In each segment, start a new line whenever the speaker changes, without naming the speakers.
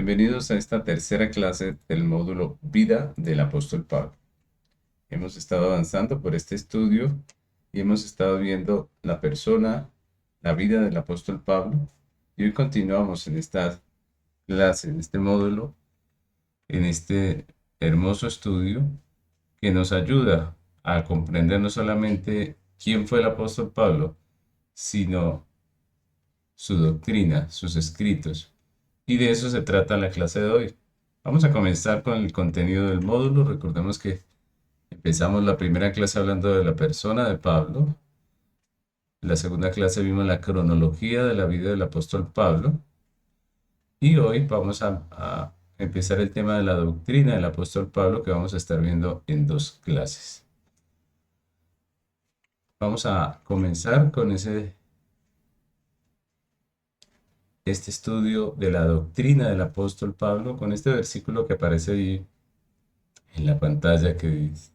Bienvenidos a esta tercera clase del módulo Vida del Apóstol Pablo. Hemos estado avanzando por este estudio y hemos estado viendo la persona, la vida del apóstol Pablo. Y hoy continuamos en esta clase, en este módulo, en este hermoso estudio que nos ayuda a comprender no solamente quién fue el apóstol Pablo, sino su doctrina, sus escritos. Y de eso se trata la clase de hoy. Vamos a comenzar con el contenido del módulo. Recordemos que empezamos la primera clase hablando de la persona de Pablo. La segunda clase vimos la cronología de la vida del apóstol Pablo. Y hoy vamos a empezar el tema de la doctrina del apóstol Pablo que vamos a estar viendo en dos clases. Vamos a comenzar con este estudio de la doctrina del apóstol Pablo con este versículo que aparece ahí en la pantalla que dice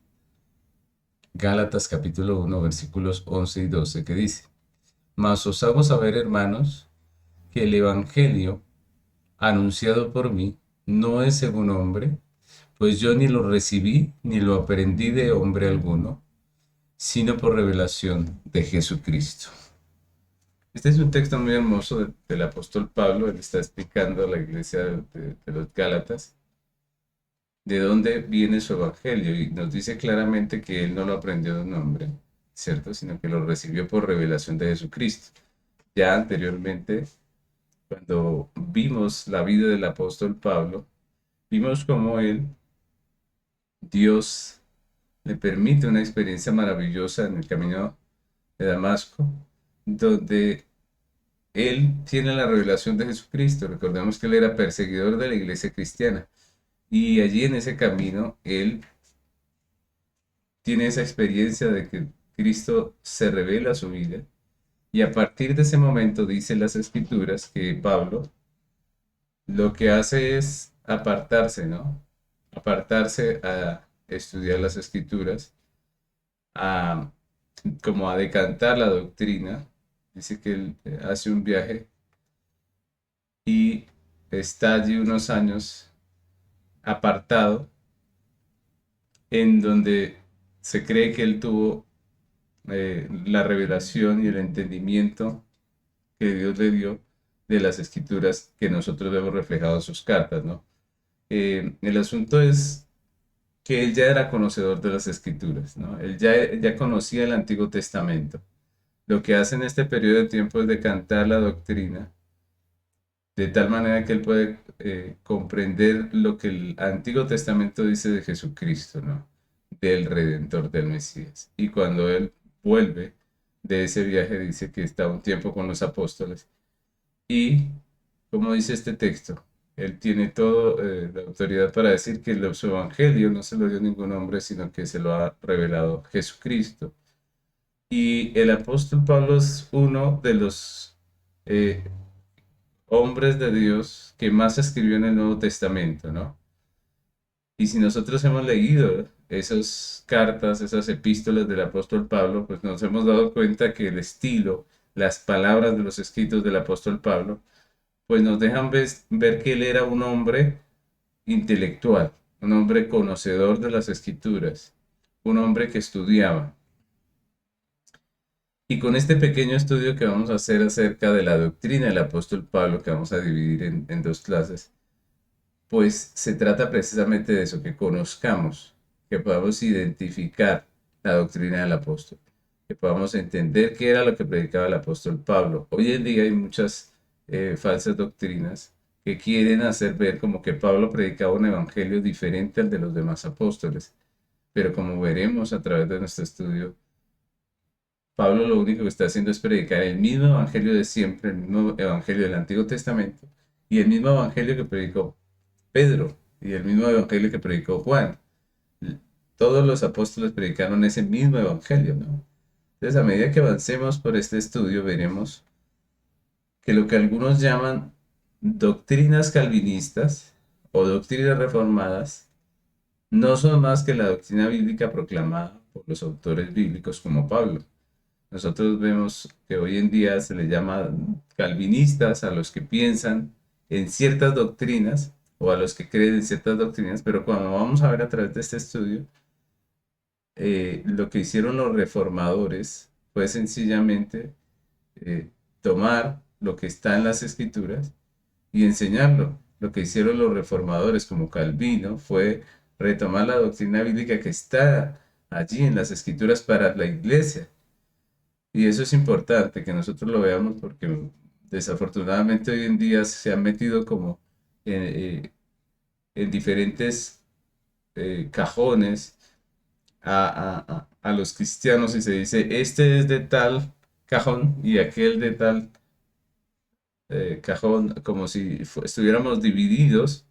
Gálatas capítulo 1 versículos 11 y 12 que dice: Mas os hago saber, hermanos, que el evangelio anunciado por mí no es según hombre, pues yo ni lo recibí ni lo aprendí de hombre alguno, sino por revelación de Jesucristo. Este es un texto muy hermoso del apóstol Pablo. Él está explicando a la iglesia de los Gálatas de dónde viene su evangelio y nos dice claramente que él no lo aprendió de un hombre, ¿cierto? Sino que lo recibió por revelación de Jesucristo. Ya anteriormente, cuando vimos la vida del apóstol Pablo, vimos cómo él, Dios, le permite una experiencia maravillosa en el camino de Damasco, donde él tiene la revelación de Jesucristo. Recordemos que él era perseguidor de la iglesia cristiana. Y allí en ese camino, él tiene esa experiencia de que Cristo se revela a su vida. Y a partir de ese momento, dicen las escrituras que Pablo lo que hace es apartarse, ¿no? Apartarse a estudiar las escrituras, a como a decantar la doctrina. Dice que él hace un viaje y está allí unos años apartado, en donde se cree que él tuvo la revelación y el entendimiento que Dios le dio de las escrituras que nosotros vemos reflejado en sus cartas, ¿no? El asunto es que él ya era conocedor de las escrituras, ¿no? Él ya conocía el Antiguo Testamento. Lo que hace en este periodo de tiempo es decantar la doctrina de tal manera que él puede comprender lo que el Antiguo Testamento dice de Jesucristo, ¿no? Del Redentor, del Mesías. Y cuando él vuelve de ese viaje, dice que está un tiempo con los apóstoles. Y, como dice este texto, él tiene toda la autoridad para decir que su evangelio no se lo dio ningún hombre, sino que se lo ha revelado Jesucristo. Y el apóstol Pablo es uno de los eh, hombres de Dios que más escribió en el Nuevo Testamento, ¿no? Y si nosotros hemos leído esas cartas, esas epístolas del apóstol Pablo, pues nos hemos dado cuenta que el estilo, las palabras de los escritos del apóstol Pablo, pues nos dejan ver que él era un hombre intelectual, un hombre conocedor de las escrituras, un hombre que estudiaba. Y con este pequeño estudio que vamos a hacer acerca de la doctrina del apóstol Pablo, que vamos a dividir en dos clases, pues se trata precisamente de eso, que conozcamos, que podamos identificar la doctrina del apóstol, que podamos entender qué era lo que predicaba el apóstol Pablo. Hoy en día hay muchas falsas doctrinas que quieren hacer ver como que Pablo predicaba un evangelio diferente al de los demás apóstoles, pero como veremos a través de nuestro estudio, Pablo lo único que está haciendo es predicar el mismo evangelio de siempre, el mismo evangelio del Antiguo Testamento y el mismo evangelio que predicó Pedro y el mismo evangelio que predicó Juan. Todos los apóstoles predicaron ese mismo evangelio, ¿no? Entonces, a medida que avancemos por este estudio, veremos que lo que algunos llaman doctrinas calvinistas o doctrinas reformadas no son más que la doctrina bíblica proclamada por los autores bíblicos como Pablo. Nosotros vemos que hoy en día se les llama calvinistas a los que piensan en ciertas doctrinas o a los que creen en ciertas doctrinas, pero cuando vamos a ver a través de este estudio, lo que hicieron los reformadores fue sencillamente tomar lo que está en las escrituras y enseñarlo. Lo que hicieron los reformadores como Calvino fue retomar la doctrina bíblica que está allí en las escrituras para la iglesia. Y eso es importante que nosotros lo veamos porque desafortunadamente hoy en día se han metido como en diferentes cajones a los cristianos y se dice, este es de tal cajón y aquel de tal cajón, como si estuviéramos divididos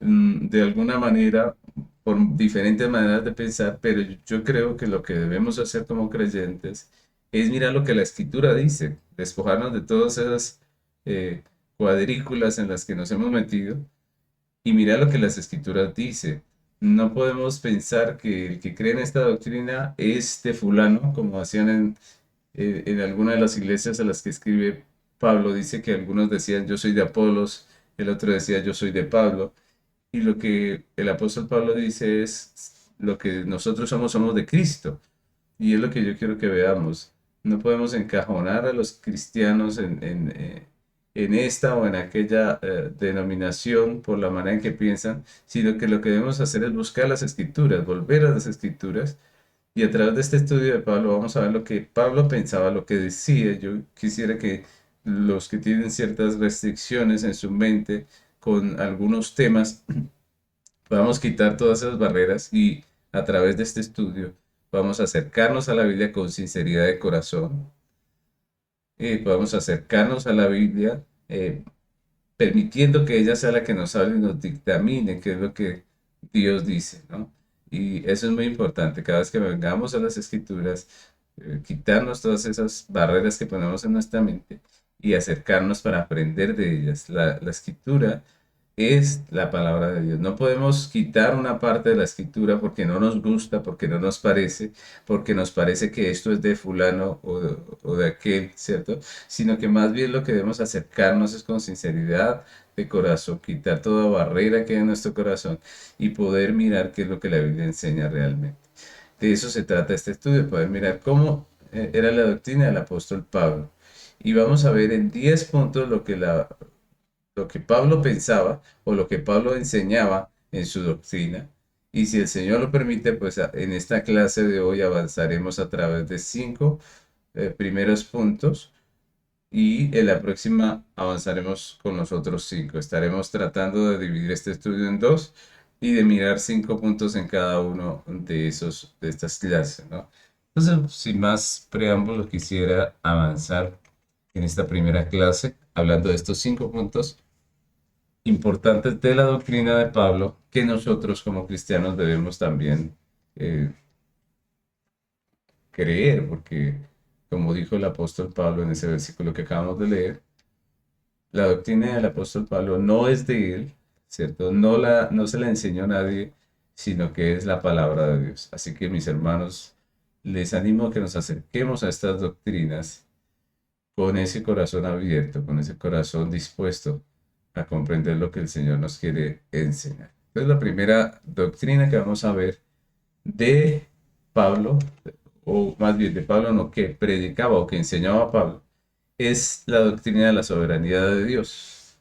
de alguna manera por diferentes maneras de pensar, pero yo creo que lo que debemos hacer como creyentes es mirar lo que la escritura dice, despojarnos de todas esas eh, cuadrículas en las que nos hemos metido y mirar lo que las escrituras dice. No podemos pensar que el que cree en esta doctrina es de fulano, como hacían en alguna de las iglesias a las que escribe Pablo. Dice que algunos decían yo soy de Apolos, el otro decía yo soy de Pablo. Y lo que el apóstol Pablo dice es lo que nosotros somos, somos de Cristo. Y es lo que yo quiero que veamos. No podemos encajonar a los cristianos en esta o en aquella denominación por la manera en que piensan, sino que lo que debemos hacer es buscar las escrituras, volver a las escrituras. Y a través de este estudio de Pablo vamos a ver lo que Pablo pensaba, lo que decía. Yo quisiera que los que tienen ciertas restricciones en su mente con algunos temas, podamos quitar todas esas barreras y a través de este estudio vamos a acercarnos a la Biblia con sinceridad de corazón. Podemos acercarnos a la Biblia permitiendo que ella sea la que nos hable y nos dictamine qué es lo que Dios dice, ¿no? Y eso es muy importante. Cada vez que vengamos a las escrituras, quitarnos todas esas barreras que ponemos en nuestra mente y acercarnos para aprender de ellas. La escritura es la palabra de Dios. No podemos quitar una parte de la escritura porque no nos gusta, porque no nos parece, porque nos parece que esto es de fulano o de aquel, ¿cierto? Sino que más bien lo que debemos acercarnos es con sinceridad de corazón, quitar toda barrera que hay en nuestro corazón y poder mirar qué es lo que la Biblia enseña realmente. De eso se trata este estudio, poder mirar cómo era la doctrina del apóstol Pablo. Y vamos a ver en 10 puntos lo que Pablo pensaba o lo que Pablo enseñaba en su doctrina. Y si el Señor lo permite, pues en esta clase de hoy avanzaremos a través de 5 primeros puntos y en la próxima avanzaremos con los otros 5. Estaremos tratando de dividir este estudio en dos y de mirar 5 puntos en cada uno de estas clases, ¿no? Entonces, sin más preámbulos, quisiera avanzar en esta primera clase hablando de estos 5 puntos importantes de la doctrina de Pablo que nosotros como cristianos debemos también eh, creer, porque como dijo el apóstol Pablo en ese versículo que acabamos de leer, la doctrina del apóstol Pablo no es de él, ¿cierto? No se la enseñó a nadie, sino que es la palabra de Dios. Así que mis hermanos, les animo a que nos acerquemos a estas doctrinas con ese corazón abierto, con ese corazón dispuesto a comprender lo que el Señor nos quiere enseñar. Entonces, la primera doctrina que vamos a ver de Pablo, o más bien de Pablo no, que predicaba o que enseñaba Pablo, es la doctrina de la soberanía de Dios.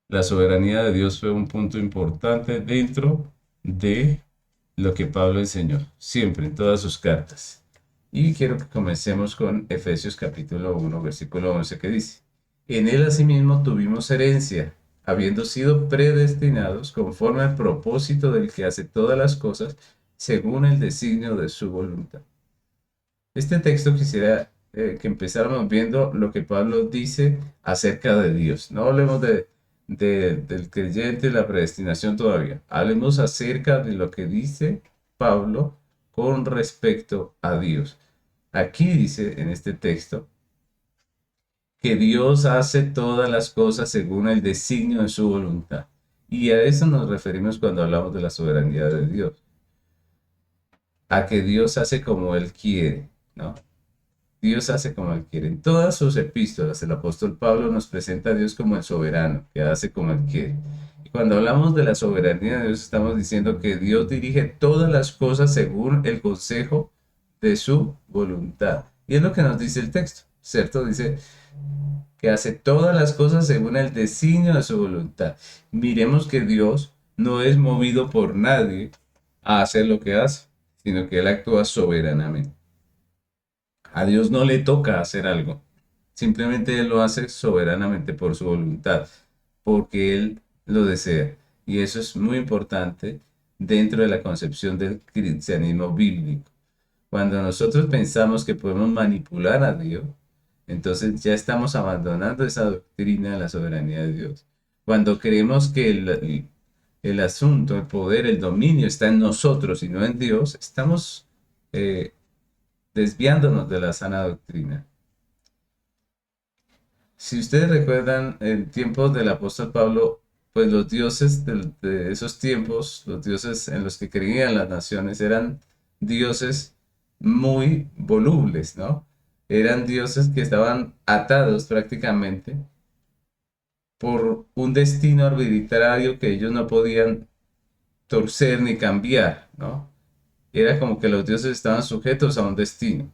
La soberanía de Dios fue un punto importante dentro de lo que Pablo enseñó, siempre en todas sus cartas. Y quiero que comencemos con Efesios capítulo 1, versículo 11, que dice, en él asimismo tuvimos herencia, habiendo sido predestinados conforme al propósito del que hace todas las cosas, según el designio de su voluntad. Este texto quisiera que empezáramos viendo lo que Pablo dice acerca de Dios. No hablemos del creyente y la predestinación todavía. Hablemos acerca de lo que dice Pablo con respecto a Dios. Aquí dice en este texto que Dios hace todas las cosas según el designio de su voluntad. Y a eso nos referimos cuando hablamos de la soberanía de Dios. A que Dios hace como Él quiere, ¿no? Dios hace como Él quiere. En todas sus epístolas, el apóstol Pablo nos presenta a Dios como el soberano, que hace como Él quiere. Y cuando hablamos de la soberanía de Dios, estamos diciendo que Dios dirige todas las cosas según el consejo de su voluntad. Y es lo que nos dice el texto, ¿cierto? Dice que hace todas las cosas según el designio de su voluntad. Miremos que Dios no es movido por nadie a hacer lo que hace, sino que Él actúa soberanamente. A Dios no le toca hacer algo, simplemente Él lo hace soberanamente por su voluntad, porque Él lo desea. Y eso es muy importante dentro de la concepción del cristianismo bíblico. Cuando nosotros pensamos que podemos manipular a Dios, entonces ya estamos abandonando esa doctrina de la soberanía de Dios. Cuando creemos que el asunto, el poder, el dominio está en nosotros y no en Dios, estamos eh, desviándonos de la sana doctrina. Si ustedes recuerdan, en tiempos del apóstol Pablo, pues los dioses de esos tiempos, los dioses en los que creían las naciones, eran dioses muy volubles, ¿no? Eran dioses que estaban atados prácticamente por un destino arbitrario que ellos no podían torcer ni cambiar, ¿no? Era como que los dioses estaban sujetos a un destino.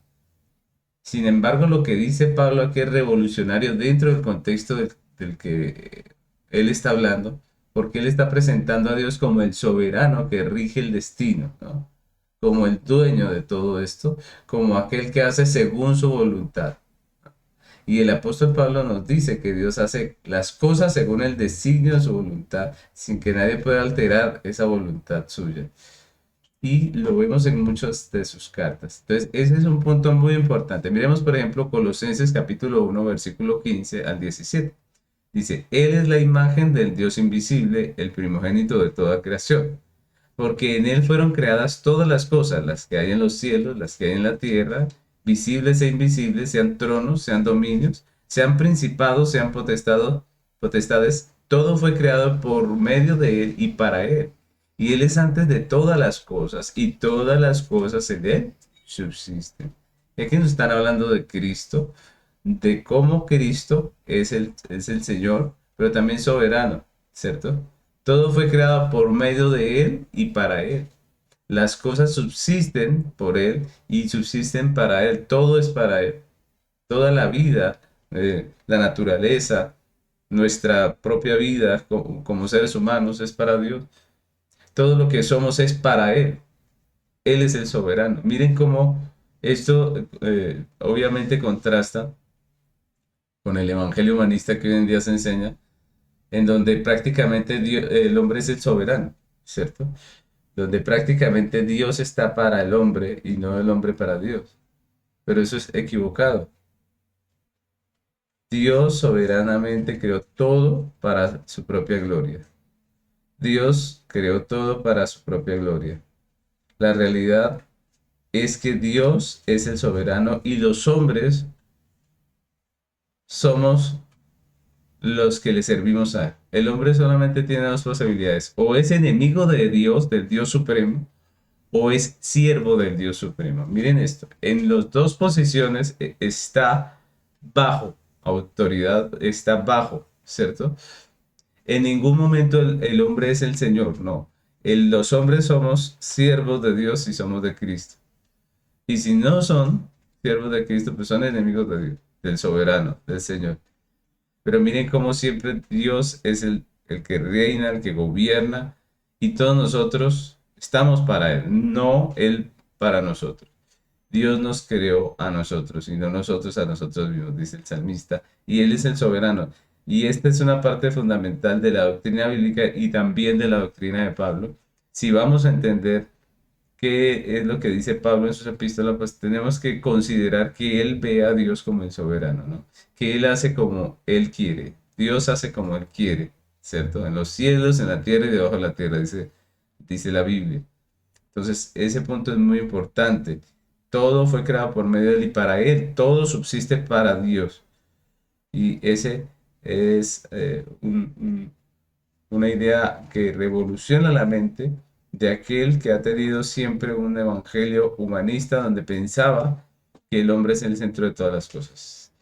Sin embargo, lo que dice Pablo aquí es revolucionario dentro del contexto del que él está hablando, porque él está presentando a Dios como el soberano que rige el destino, ¿no? Como el dueño de todo esto, como aquel que hace según su voluntad. Y el apóstol Pablo nos dice que Dios hace las cosas según el designio de su voluntad, sin que nadie pueda alterar esa voluntad suya. Y lo vemos en muchas de sus cartas. Entonces, ese es un punto muy importante. Miremos, por ejemplo, Colosenses capítulo 1, versículo 15 al 17. Dice, Él es la imagen del Dios invisible, el primogénito de toda creación, porque en Él fueron creadas todas las cosas, las que hay en los cielos, las que hay en la tierra, visibles e invisibles, sean tronos, sean dominios, sean principados, sean potestades, todo fue creado por medio de Él y para Él. Y Él es antes de todas las cosas, y todas las cosas en Él subsisten. Y aquí nos están hablando de Cristo, de cómo Cristo es el Señor, pero también soberano, ¿cierto? Todo fue creado por medio de Él y para Él. Las cosas subsisten por Él y subsisten para Él. Todo es para Él. Toda la vida, la naturaleza, nuestra propia vida como seres humanos es para Dios. Todo lo que somos es para Él. Él es el soberano. Miren cómo esto obviamente contrasta con el evangelio humanista que hoy en día se enseña, en donde prácticamente el hombre es el soberano, ¿cierto? Donde prácticamente Dios está para el hombre y no el hombre para Dios. Pero eso es equivocado. Dios soberanamente creó todo para su propia gloria. Dios creó todo para su propia gloria. La realidad es que Dios es el soberano y los hombres somos los que le servimos a él. El hombre solamente tiene dos posibilidades: o es enemigo de Dios, del Dios supremo, o es siervo del Dios supremo. Miren esto, en las dos posiciones está bajo autoridad, está bajo, ¿cierto? En ningún momento el hombre es el Señor, no. Los hombres somos siervos de Dios y somos de Cristo. Y si no son siervos de Cristo, pues son enemigos de Dios, del soberano, del Señor. Pero miren cómo siempre Dios es el que reina, el que gobierna, y todos nosotros estamos para Él, no Él para nosotros. Dios nos creó a nosotros y no nosotros a nosotros mismos, dice el salmista, y Él es el soberano. Y esta es una parte fundamental de la doctrina bíblica y también de la doctrina de Pablo. Si vamos a entender qué es lo que dice Pablo en sus epístolas, pues tenemos que considerar que él ve a Dios como el soberano, ¿no? Que él hace como él quiere. Dios hace como él quiere, ¿cierto? En los cielos, en la tierra y debajo de la tierra, dice la Biblia. Entonces, ese punto es muy importante. Todo fue creado por medio de él y para él. Todo subsiste para Dios. Y ese es una idea que revoluciona la mente de aquel que ha tenido siempre un evangelio humanista donde pensaba que el hombre es el centro de todas las cosas.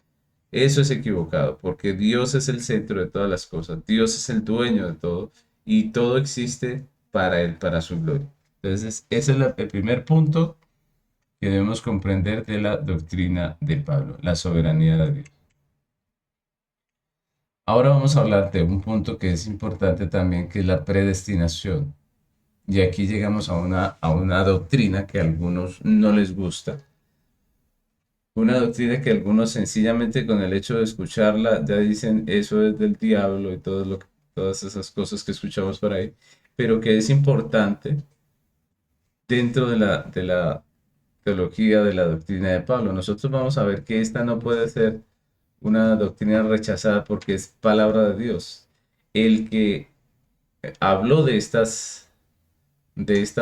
Eso es equivocado, porque Dios es el centro de todas las cosas. Dios es el dueño de todo y todo existe para Él, para su gloria. Entonces, ese es el primer punto que debemos comprender de la doctrina de Pablo, la soberanía de Dios. Ahora vamos a hablar de un punto que es importante también, que es la predestinación. Y aquí llegamos a una doctrina que a algunos no les gusta. Una doctrina que algunos sencillamente con el hecho de escucharla ya dicen eso es del diablo y todas esas cosas que escuchamos por ahí, pero que es importante dentro de la teología de la doctrina de Pablo. Nosotros vamos a ver que esta no puede ser una doctrina rechazada porque es palabra de Dios. El que habló de esta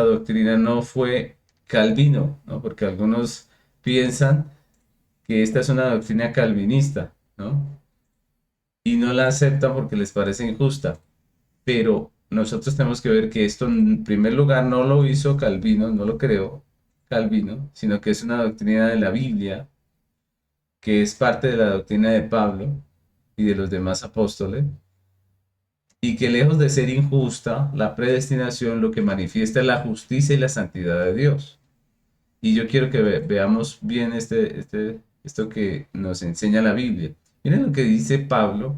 doctrina no fue Calvino, ¿no? Porque algunos piensan que esta es una doctrina calvinista, ¿no? Y no la aceptan porque les parece injusta. Pero nosotros tenemos que ver que esto en primer lugar no lo hizo Calvino, no lo creó Calvino, sino que es una doctrina de la Biblia, que es parte de la doctrina de Pablo y de los demás apóstoles, y que lejos de ser injusta, la predestinación lo que manifiesta es la justicia y la santidad de Dios. Y yo quiero que veamos bien esto que nos enseña la Biblia. Miren lo que dice Pablo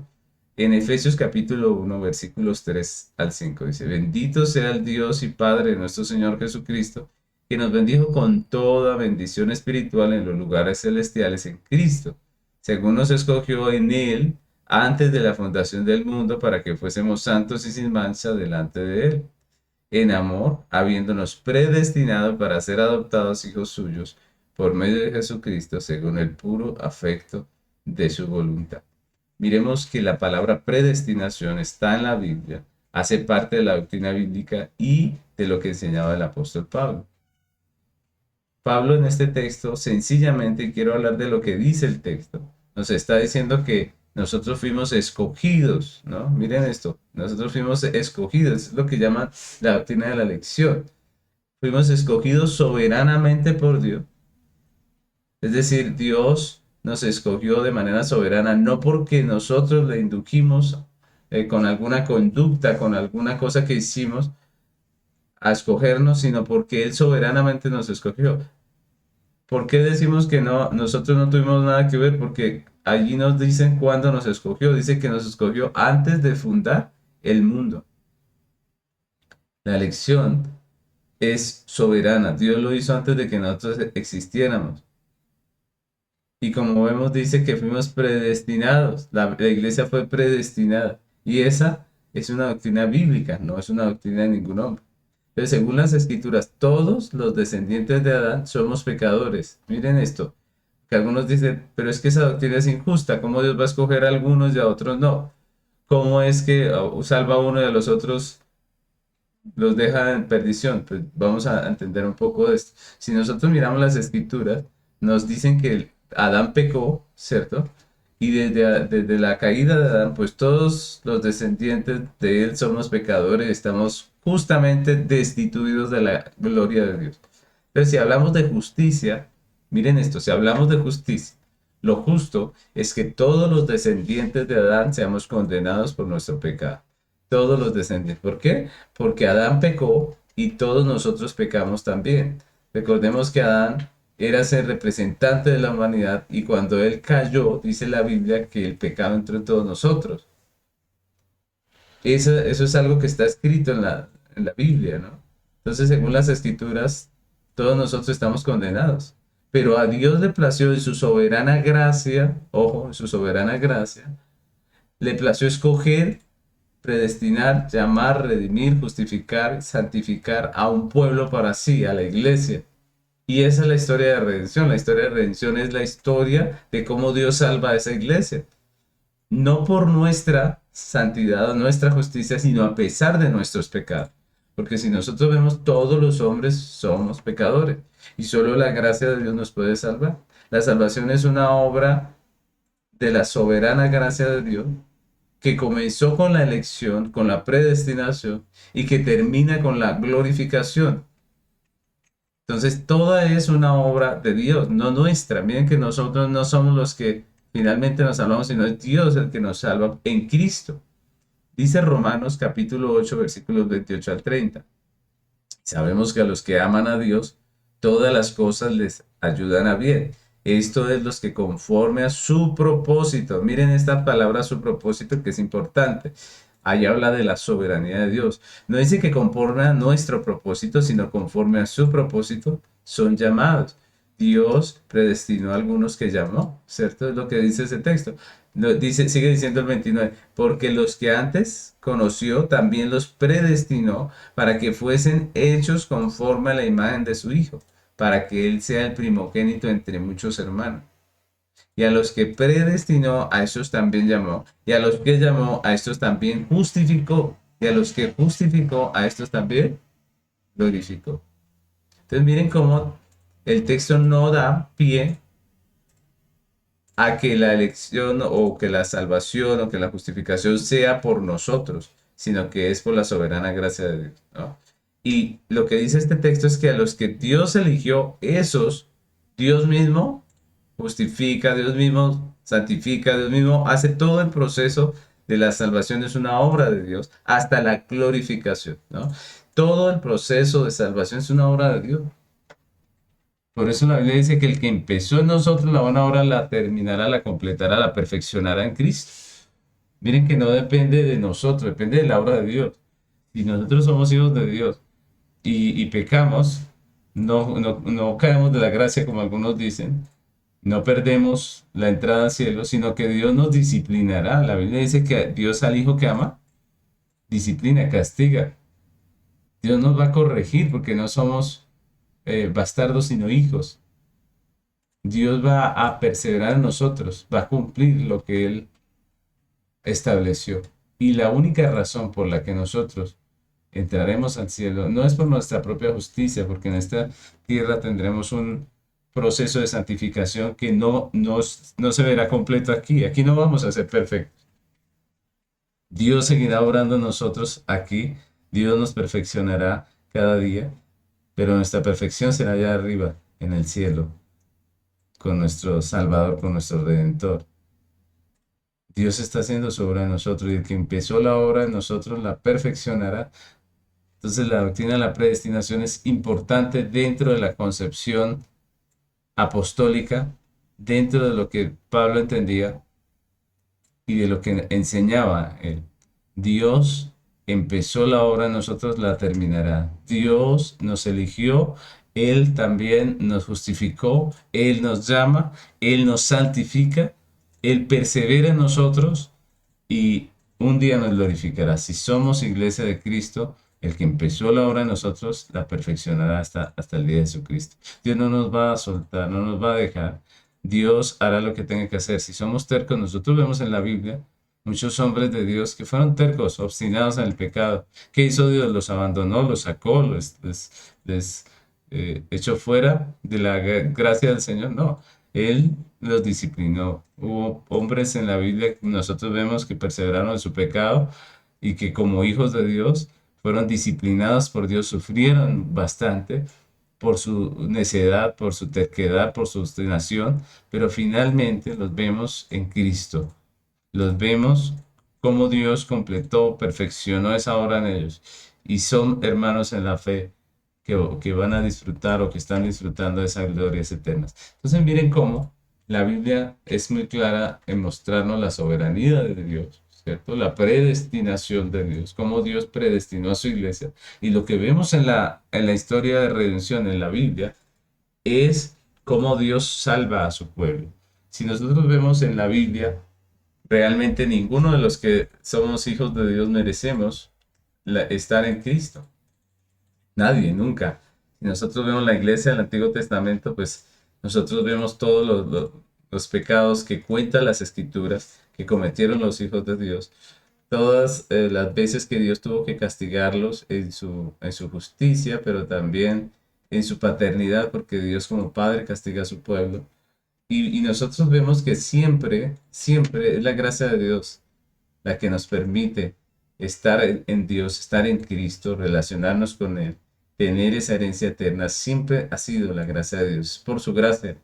en Efesios capítulo 1, versículos 3 al 5. Dice, bendito sea el Dios y Padre de nuestro Señor Jesucristo, que nos bendijo con toda bendición espiritual en los lugares celestiales en Cristo, según nos escogió en Él antes de la fundación del mundo para que fuésemos santos y sin mancha delante de Él en amor, habiéndonos predestinado para ser adoptados hijos suyos por medio de Jesucristo, según el puro afecto de su voluntad. Miremos que la palabra predestinación está en la Biblia, hace parte de la doctrina bíblica y de lo que enseñaba el apóstol Pablo. Pablo en este texto, sencillamente, y quiero hablar de lo que dice el texto, nos está diciendo que nosotros fuimos escogidos, ¿no? Miren esto, nosotros fuimos escogidos, es lo que llaman la doctrina de la elección. Fuimos escogidos soberanamente por Dios. Es decir, Dios nos escogió de manera soberana, no porque nosotros le indujimos con alguna conducta, con alguna cosa que hicimos a escogernos, sino porque Él soberanamente nos escogió. ¿Por qué decimos que no, nosotros no tuvimos nada que ver? Porque allí nos dicen cuándo nos escogió. Dice que nos escogió antes de fundar el mundo. La elección es soberana. Dios lo hizo antes de que nosotros existiéramos. Y como vemos, dice que fuimos predestinados. La iglesia fue predestinada. Y esa es una doctrina bíblica, no es una doctrina de ningún hombre. Pero según las escrituras, todos los descendientes de Adán somos pecadores. Miren esto, que algunos dicen, pero es que esa doctrina es injusta. ¿Cómo Dios va a escoger a algunos y a otros no? ¿Cómo es que salva a uno y a los otros los deja en perdición? Pues vamos a entender un poco de esto. Si nosotros miramos las escrituras, nos dicen que Adán pecó, ¿cierto? Y desde la caída de Adán, pues todos los descendientes de él somos pecadores, estamos justamente destituidos de la gloria de Dios. Pero si hablamos de justicia, miren esto, si hablamos de justicia, lo justo es que todos los descendientes de Adán seamos condenados por nuestro pecado. Todos los descendientes. ¿Por qué? Porque Adán pecó y todos nosotros pecamos también. Recordemos que Adán era el representante de la humanidad y cuando él cayó, dice la Biblia que el pecado entró en todos nosotros. Eso es algo que está escrito en la Biblia, ¿no? Entonces, según las escrituras, todos nosotros estamos condenados. Pero a Dios le plació en su soberana gracia, ojo, en su soberana gracia, le plació escoger, predestinar, llamar, redimir, justificar, santificar a un pueblo para sí, a la iglesia. Y esa es la historia de redención. La historia de redención es la historia de cómo Dios salva a esa iglesia. No por nuestra santidad o nuestra justicia, sino a pesar de nuestros pecados. Porque si nosotros vemos, todos los hombres somos pecadores y solo la gracia de Dios nos puede salvar. La salvación es una obra de la soberana gracia de Dios que comenzó con la elección, con la predestinación y que termina con la glorificación. Entonces, toda es una obra de Dios, no nuestra. Miren que nosotros no somos los que finalmente nos salvamos, sino es Dios el que nos salva en Cristo. Dice Romanos capítulo 8, versículos 28 al 30. Sabemos que a los que aman a Dios, todas las cosas les ayudan a bien. Esto es los que conforme a su propósito. Miren esta palabra su propósito que es importante. Ahí habla de la soberanía de Dios. No dice que conforme a nuestro propósito, sino conforme a su propósito son llamados. Dios predestinó a algunos que llamó, ¿cierto? Es lo que dice ese texto. Dice, sigue diciendo el 29, porque los que antes conoció también los predestinó para que fuesen hechos conforme a la imagen de su Hijo, para que Él sea el primogénito entre muchos hermanos. Y a los que predestinó, a estos también llamó. Y a los que llamó, a estos también justificó. Y a los que justificó, a estos también glorificó. Entonces miren cómo el texto no da pie a que la elección o que la salvación o que la justificación sea por nosotros, sino que es por la soberana gracia de Dios, ¿no? Y lo que dice este texto es que a los que Dios eligió, esos, Dios mismo justifica, Dios mismo santifica, Dios mismo hace todo el proceso de la salvación, es una obra de Dios, hasta la glorificación, ¿no? Todo el proceso de salvación es una obra de Dios. Por eso la Biblia dice que el que empezó en nosotros la buena obra la terminará, la completará, la perfeccionará en Cristo. Miren que no depende de nosotros, depende de la obra de Dios. Si nosotros somos hijos de Dios y pecamos, no caemos de la gracia como algunos dicen, no perdemos la entrada al cielo, sino que Dios nos disciplinará. La Biblia dice que Dios al hijo que ama, disciplina, castiga. Dios nos va a corregir porque no somos bastardos sino hijos. Dios va a perseverar en nosotros, va a cumplir lo que Él estableció. Y la única razón por la que nosotros entraremos al cielo no es por nuestra propia justicia, porque en esta tierra tendremos un proceso de santificación que no se verá completo aquí. Aquí no vamos a ser perfectos. Dios seguirá obrando en nosotros aquí. Dios nos perfeccionará cada día, pero nuestra perfección será allá arriba, en el cielo, con nuestro Salvador, con nuestro Redentor. Dios está haciendo su obra en nosotros y el que empezó la obra en nosotros la perfeccionará. Entonces la doctrina de la predestinación es importante dentro de la concepción apostólica, dentro de lo que Pablo entendía y de lo que enseñaba él. Dios empezó la obra en nosotros, la terminará. Dios nos eligió, Él también nos justificó, Él nos llama, Él nos santifica, Él persevera en nosotros y un día nos glorificará. Si somos iglesia de Cristo, el que empezó la obra en nosotros la perfeccionará hasta el día de Jesucristo. Dios no nos va a soltar, no nos va a dejar. Dios hará lo que tenga que hacer. Si somos tercos, nosotros vemos en la Biblia muchos hombres de Dios que fueron tercos, obstinados en el pecado. ¿Qué hizo Dios? Los abandonó, los sacó, les echó fuera de la gracia del Señor. No, Él los disciplinó. Hubo hombres en la Biblia que nosotros vemos que perseveraron en su pecado y que como hijos de Dios fueron disciplinados por Dios, sufrieron bastante por su necedad, por su terquedad, por su obstinación, pero finalmente los vemos en Cristo. Los vemos como Dios completó, perfeccionó esa obra en ellos y son hermanos en la fe que van a disfrutar o que están disfrutando de esas glorias eternas. Entonces miren cómo la Biblia es muy clara en mostrarnos la soberanía de Dios, ¿cierto? La predestinación de Dios, cómo Dios predestinó a su iglesia. Y lo que vemos en la historia de redención en la Biblia es cómo Dios salva a su pueblo. Si nosotros vemos en la Biblia, realmente ninguno de los que somos hijos de Dios merecemos estar en Cristo. Nadie, nunca. Si nosotros vemos la iglesia del Antiguo Testamento, pues nosotros vemos todos los pecados que cuentan las escrituras que cometieron los hijos de Dios. Todas las veces que Dios tuvo que castigarlos en su justicia, pero también en su paternidad, porque Dios como Padre castiga a su pueblo. Y nosotros vemos que siempre, siempre es la gracia de Dios la que nos permite estar en Dios, estar en Cristo, relacionarnos con Él tener esa herencia eterna siempre ha sido la gracia de Dios. Por su gracia,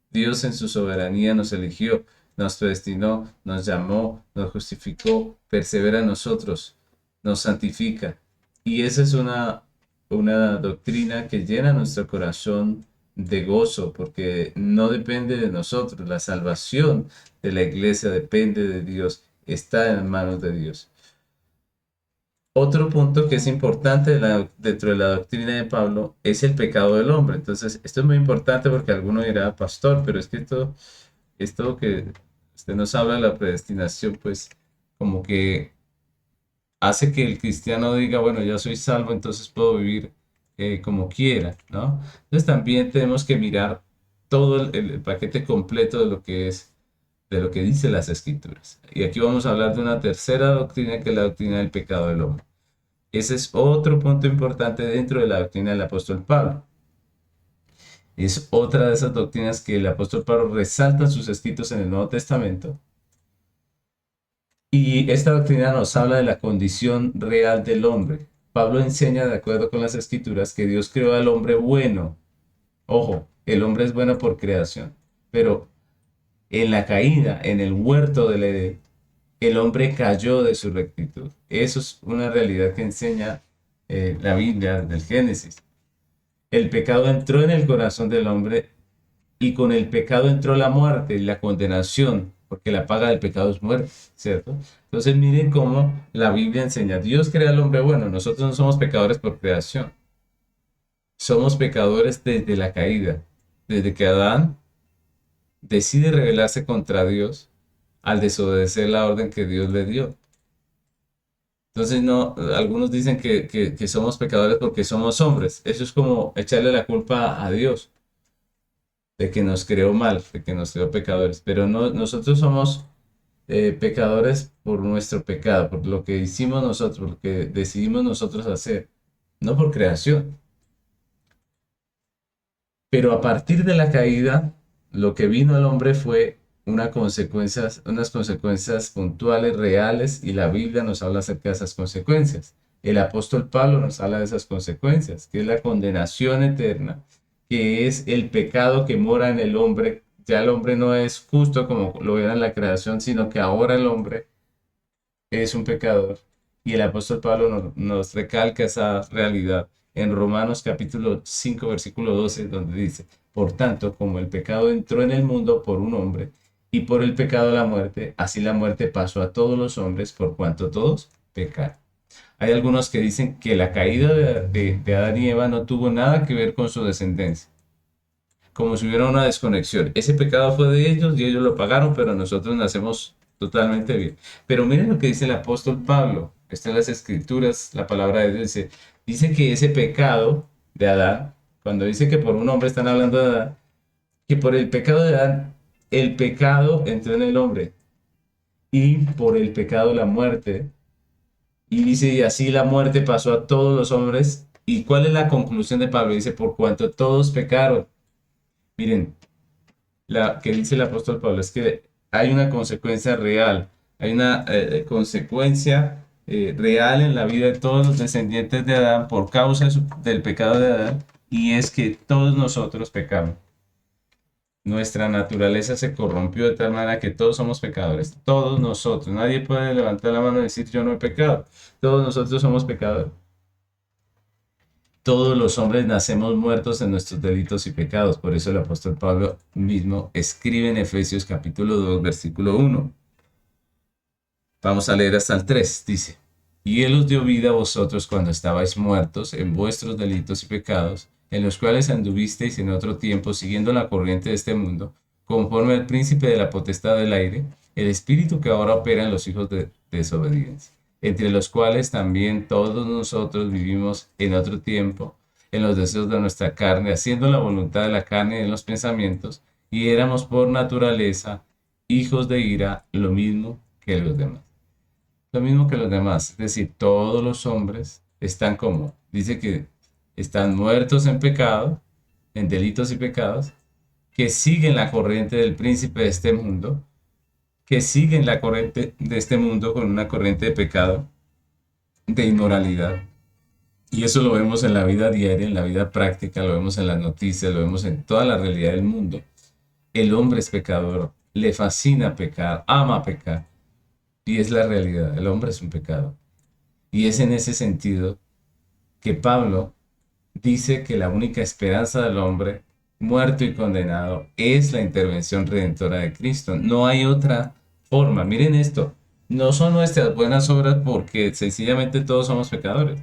Dios en su soberanía nos eligió, nos predestinó, nos llamó, nos justificó, persevera en nosotros, nos santifica. Y esa es una doctrina que llena nuestro corazón de gozo, porque no depende de nosotros. La salvación de la iglesia depende de Dios, está en manos de Dios. Otro punto que es importante dentro de la doctrina de Pablo es el pecado del hombre. Entonces, esto es muy importante porque alguno dirá, pastor, pero es que esto que usted nos habla de la predestinación, pues como que hace que el cristiano diga, bueno, ya soy salvo, entonces puedo vivir como quiera, ¿no? Entonces también tenemos que mirar todo el paquete completo de lo que es, de lo que dice las Escrituras. Y aquí vamos a hablar de una tercera doctrina que es la doctrina del pecado del hombre. Ese es otro punto importante dentro de la doctrina del apóstol Pablo. Es otra de esas doctrinas que el apóstol Pablo resalta en sus escritos en el Nuevo Testamento. Y esta doctrina nos habla de la condición real del hombre. Pablo enseña, de acuerdo con las escrituras, que Dios creó al hombre bueno. Ojo, el hombre es bueno por creación. Pero en la caída, en el huerto del Edén, el hombre cayó de su rectitud. Eso es una realidad que enseña la Biblia del Génesis. El pecado entró en el corazón del hombre y con el pecado entró la muerte y la condenación, porque la paga del pecado es muerte, ¿cierto? Entonces miren cómo la Biblia enseña, Dios crea al hombre bueno, nosotros no somos pecadores por creación, somos pecadores desde la caída, desde que Adán decide rebelarse contra Dios al desobedecer la orden que Dios le dio. Entonces, no, algunos dicen que somos pecadores porque somos hombres. Eso es como echarle la culpa a Dios de que nos creó mal, de que nos creó pecadores. Pero no, nosotros somos pecadores por nuestro pecado, por lo que hicimos nosotros, lo que decidimos nosotros hacer, no por creación. Pero a partir de la caída, lo que vino al hombre fue unas consecuencias puntuales, reales, y la Biblia nos habla acerca de esas consecuencias. El apóstol Pablo nos habla de esas consecuencias, que es la condenación eterna, que es el pecado que mora en el hombre. Ya el hombre no es justo como lo era en la creación, sino que ahora el hombre es un pecador. Y el apóstol Pablo nos recalca esa realidad en Romanos capítulo 5 versículo 12, donde dice, por tanto, como el pecado entró en el mundo por un hombre, y por el pecado la muerte, así la muerte pasó a todos los hombres por cuanto todos pecaron. Hay algunos que dicen que la caída de Adán y Eva no tuvo nada que ver con su descendencia, como si hubiera una desconexión. Ese pecado fue de ellos y ellos lo pagaron, pero nosotros nacemos totalmente bien. Pero miren lo que dice el apóstol Pablo. Está en las escrituras, la palabra de Dios dice que ese pecado de Adán, cuando dice que por un hombre están hablando de Adán, que por el pecado de Adán, el pecado entró en el hombre y por el pecado la muerte. Y dice, y así la muerte pasó a todos los hombres. ¿Y cuál es la conclusión de Pablo? Dice, por cuanto todos pecaron. Miren, la que dice el apóstol Pablo es que hay una consecuencia real, hay una consecuencia real en la vida de todos los descendientes de Adán por causa del pecado de Adán, y es que todos nosotros pecamos. Nuestra naturaleza se corrompió de tal manera que todos somos pecadores, todos nosotros. Nadie puede levantar la mano y decir yo no he pecado. Todos nosotros somos pecadores. Todos los hombres nacemos muertos en nuestros delitos y pecados. Por eso el apóstol Pablo mismo escribe en Efesios capítulo 2, versículo 1. Vamos a leer hasta el 3. Dice, y Él os dio vida a vosotros cuando estabais muertos en vuestros delitos y pecados, en los cuales anduvisteis en otro tiempo siguiendo la corriente de este mundo, conforme al príncipe de la potestad del aire, el espíritu que ahora opera en los hijos de desobediencia, entre los cuales también todos nosotros vivimos en otro tiempo, en los deseos de nuestra carne, haciendo la voluntad de la carne en los pensamientos, y éramos por naturaleza hijos de ira, lo mismo que los demás. Lo mismo que los demás, es decir, todos los hombres están como, dice que están muertos en pecado, en delitos y pecados, que siguen la corriente del príncipe de este mundo, que siguen la corriente de este mundo con una corriente de pecado, de inmoralidad. Y eso lo vemos en la vida diaria, en la vida práctica, lo vemos en las noticias, lo vemos en toda la realidad del mundo. El hombre es pecador, le fascina pecar, ama pecar. Y es la realidad, el hombre es un pecado. Y es en ese sentido que Pablo dice que la única esperanza del hombre, muerto y condenado, es la intervención redentora de Cristo. No hay otra forma. Miren esto, no son nuestras buenas obras porque sencillamente todos somos pecadores.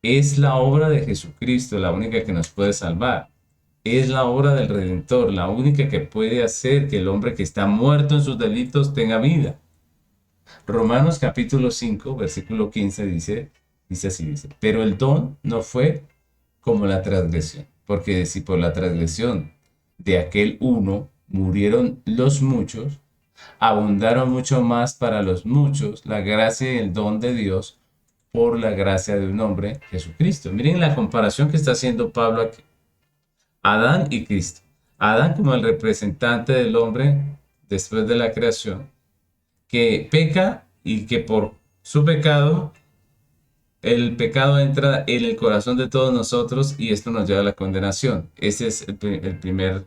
Es la obra de Jesucristo la única que nos puede salvar. Es la obra del Redentor, la única que puede hacer que el hombre que está muerto en sus delitos tenga vida. Romanos capítulo 5, versículo 15 dice así, dice, pero el don no fue como la transgresión, porque si por la transgresión de aquel uno murieron los muchos, abundaron mucho más para los muchos la gracia y el don de Dios por la gracia de un hombre, Jesucristo. Miren la comparación que está haciendo Pablo aquí. Adán y Cristo. Adán como el representante del hombre después de la creación, que peca y que por su pecado, el pecado entra en el corazón de todos nosotros y esto nos lleva a la condenación. Ese es el primer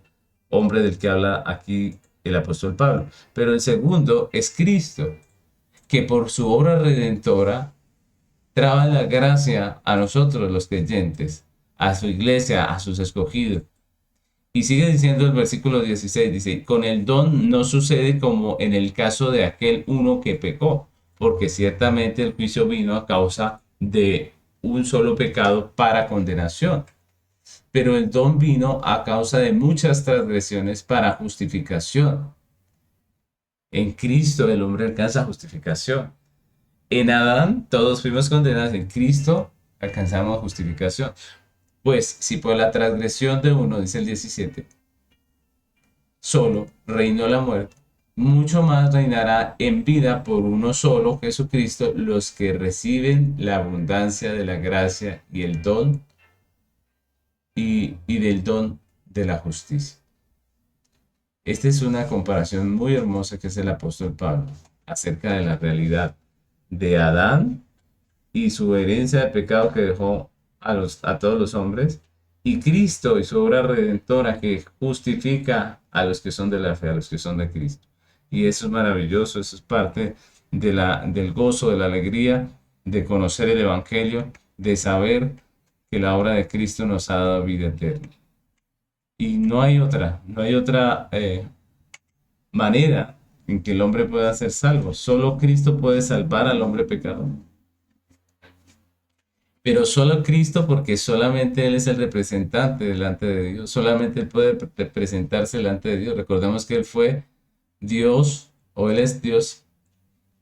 hombre del que habla aquí el apóstol Pablo. Pero el segundo es Cristo, que por su obra redentora traba la gracia a nosotros los creyentes, a su iglesia, a sus escogidos. Y sigue diciendo el versículo 16, dice, con el don no sucede como en el caso de aquel uno que pecó, porque ciertamente el juicio vino a causa de un solo pecado para condenación. Pero el don vino a causa de muchas transgresiones para justificación. En Cristo el hombre alcanza justificación. En Adán todos fuimos condenados, en Cristo alcanzamos justificación. Pues si por la transgresión de uno, dice el 17, solo reinó la muerte, mucho más reinará en vida por uno solo, Jesucristo, los que reciben la abundancia de la gracia y el don y del don de la justicia. Esta es una comparación muy hermosa que hace el apóstol Pablo acerca de la realidad de Adán y su herencia de pecado que dejó a todos los hombres, y Cristo y su obra redentora que justifica a los que son de la fe, a los que son de Cristo. Y eso es maravilloso, eso es parte del gozo, de la alegría, de conocer el Evangelio, de saber que la obra de Cristo nos ha dado vida eterna. Y no hay otra manera en que el hombre pueda ser salvo. Solo Cristo puede salvar al hombre pecador. Pero solo Cristo, porque solamente Él es el representante delante de Dios, solamente Él puede presentarse delante de Dios. Recordemos que Él fue Dios, o Él es Dios,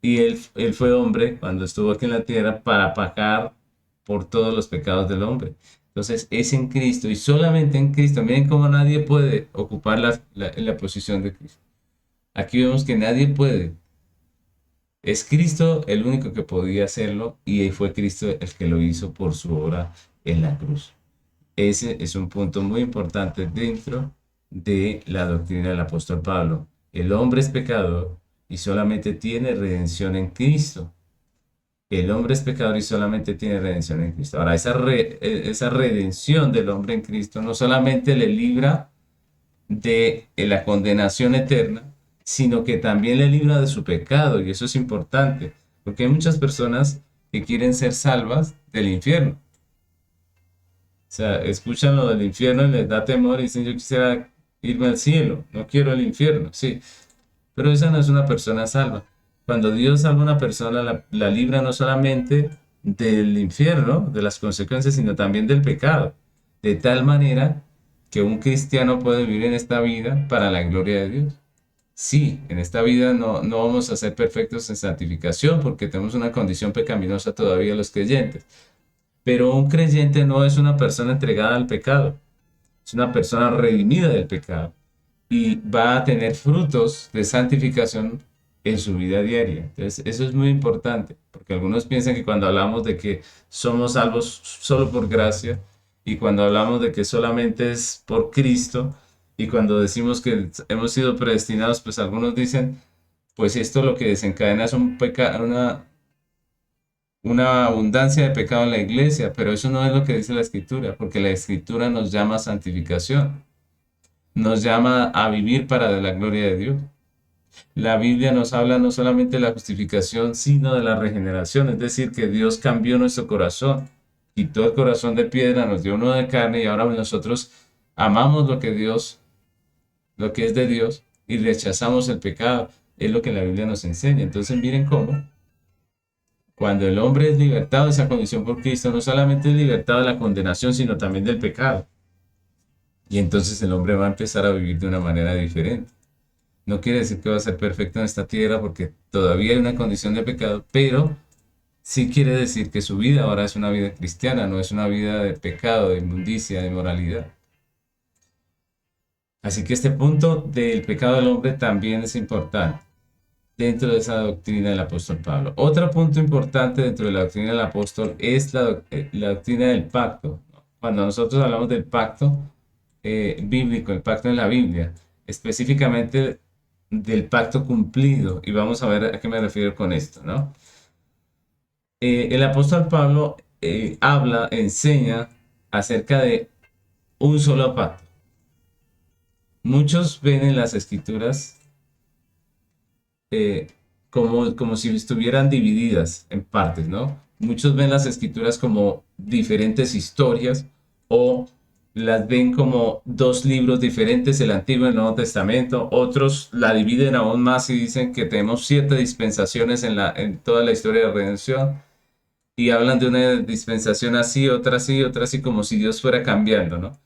y él fue hombre cuando estuvo aquí en la tierra para pagar por todos los pecados del hombre. Entonces es en Cristo y solamente en Cristo. Miren cómo nadie puede ocupar la posición de Cristo. Aquí vemos que nadie puede. Es Cristo el único que podía hacerlo y fue Cristo el que lo hizo por su obra en la cruz. Ese es un punto muy importante dentro de la doctrina del apóstol Pablo. El hombre es pecador y solamente tiene redención en Cristo. El hombre es pecador y solamente tiene redención en Cristo. Ahora, esa redención del hombre en Cristo no solamente le libra de la condenación eterna, sino que también le libra de su pecado, y eso es importante, porque hay muchas personas que quieren ser salvas del infierno. O sea, escuchan lo del infierno y les da temor y dicen, yo quisiera irme al cielo, no quiero el infierno, sí, pero esa no es una persona salva. Cuando Dios salva a una persona, la libra no solamente del infierno, de las consecuencias, sino también del pecado, de tal manera que un cristiano puede vivir en esta vida para la gloria de Dios. Sí, en esta vida no vamos a ser perfectos en santificación porque tenemos una condición pecaminosa todavía los creyentes. Pero un creyente no es una persona entregada al pecado, es una persona redimida del pecado y va a tener frutos de santificación en su vida diaria. Entonces, eso es muy importante, porque algunos piensan que cuando hablamos de que somos salvos solo por gracia y cuando hablamos de que solamente es por Cristo y cuando decimos que hemos sido predestinados, pues algunos dicen, pues esto lo que desencadena es un pecado, una abundancia de pecado en la iglesia, pero eso no es lo que dice la Escritura, porque la Escritura nos llama a santificación, nos llama a vivir para la gloria de Dios. La Biblia nos habla no solamente de la justificación, sino de la regeneración, es decir, que Dios cambió nuestro corazón, quitó el corazón de piedra, nos dio uno de carne y ahora nosotros amamos lo que es de Dios y rechazamos el pecado. Es lo que la Biblia nos enseña. Entonces miren cómo cuando el hombre es libertado de esa condición por Cristo, no solamente es libertado de la condenación, sino también del pecado. Y entonces el hombre va a empezar a vivir de una manera diferente. No quiere decir que va a ser perfecto en esta tierra porque todavía hay una condición de pecado, pero sí quiere decir que su vida ahora es una vida cristiana, no es una vida de pecado, de inmundicia, de inmoralidad. Así que este punto del pecado del hombre también es importante dentro de esa doctrina del apóstol Pablo. Otro punto importante dentro de la doctrina del apóstol es la doctrina del pacto. Cuando nosotros hablamos del pacto bíblico, el pacto en la Biblia, específicamente del pacto cumplido, y vamos a ver a qué me refiero con esto, ¿no? El apóstol Pablo habla, enseña acerca de un solo pacto. Muchos ven en las escrituras eh, como si estuvieran divididas en partes, ¿no? Muchos ven las escrituras como diferentes historias o las ven como dos libros diferentes, el Antiguo y el Nuevo Testamento. Otros la dividen aún más y dicen que tenemos 7 dispensaciones en toda la historia de la redención y hablan de una dispensación así, otra así, como si Dios fuera cambiando, ¿no?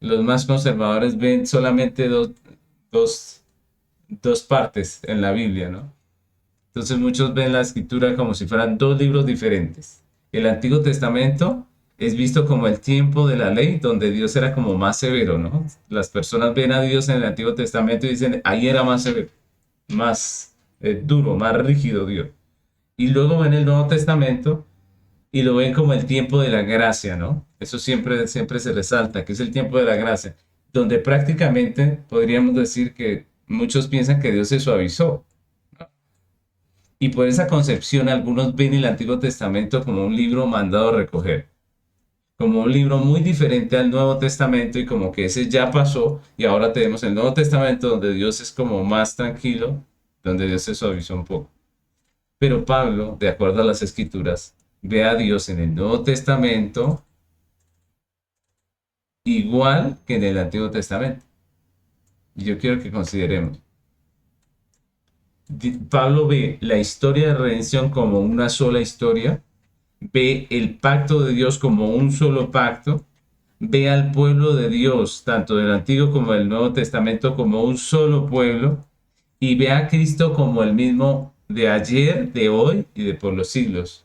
Los más conservadores ven solamente dos, dos partes en la Biblia, ¿no? Entonces muchos ven la escritura como si fueran dos libros diferentes. El Antiguo Testamento es visto como el tiempo de la ley, donde Dios era como más severo, ¿no? Las personas ven a Dios en el Antiguo Testamento y dicen, ahí era más severo, más duro, más rígido Dios. Y luego ven el Nuevo Testamento y lo ven como el tiempo de la gracia, ¿no? Eso siempre se resalta, que es el tiempo de la gracia, donde prácticamente podríamos decir que muchos piensan que Dios se suavizó. Y por esa concepción algunos ven el Antiguo Testamento como un libro mandado a recoger, como un libro muy diferente al Nuevo Testamento y como que ese ya pasó y ahora tenemos el Nuevo Testamento donde Dios es como más tranquilo, donde Dios se suavizó un poco. Pero Pablo, de acuerdo a las Escrituras, ve a Dios en el Nuevo Testamento igual que en el Antiguo Testamento. Y yo quiero que consideremos. Pablo ve la historia de redención como una sola historia, ve el pacto de Dios como un solo pacto, ve al pueblo de Dios, tanto del Antiguo como del Nuevo Testamento, como un solo pueblo, y ve a Cristo como el mismo de ayer, de hoy y de por los siglos.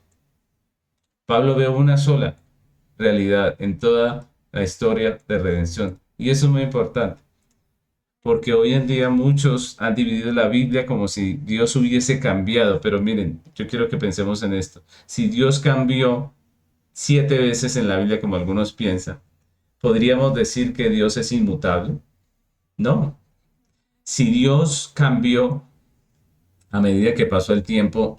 Pablo ve una sola realidad en toda la historia de redención. Y eso es muy importante, porque hoy en día muchos han dividido la Biblia como si Dios hubiese cambiado. Pero miren, yo quiero que pensemos en esto. Si Dios cambió 7 veces en la Biblia, como algunos piensan, ¿podríamos decir que Dios es inmutable? No. Si Dios cambió a medida que pasó el tiempo,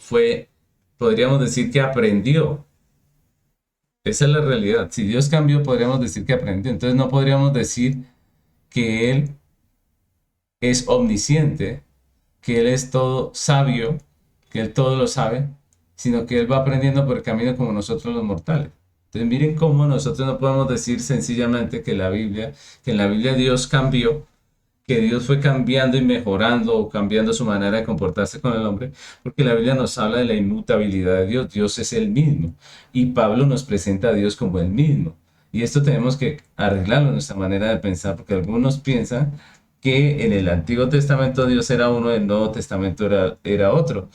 podríamos decir que aprendió. Esa es la realidad. Si Dios cambió, podríamos decir que aprendió. Entonces no podríamos decir que Él es omnisciente, que Él es todo sabio, que Él todo lo sabe, sino que Él va aprendiendo por el camino como nosotros los mortales. Entonces miren cómo nosotros no podemos decir sencillamente que en la Biblia Dios cambió, que Dios fue cambiando y mejorando o cambiando su manera de comportarse con el hombre, porque la Biblia nos habla de la inmutabilidad de Dios. Dios es el mismo y Pablo nos presenta a Dios como el mismo. Y esto tenemos que arreglarlo en nuestra manera de pensar, porque algunos piensan que en el Antiguo Testamento Dios era uno, en el Nuevo Testamento era otro.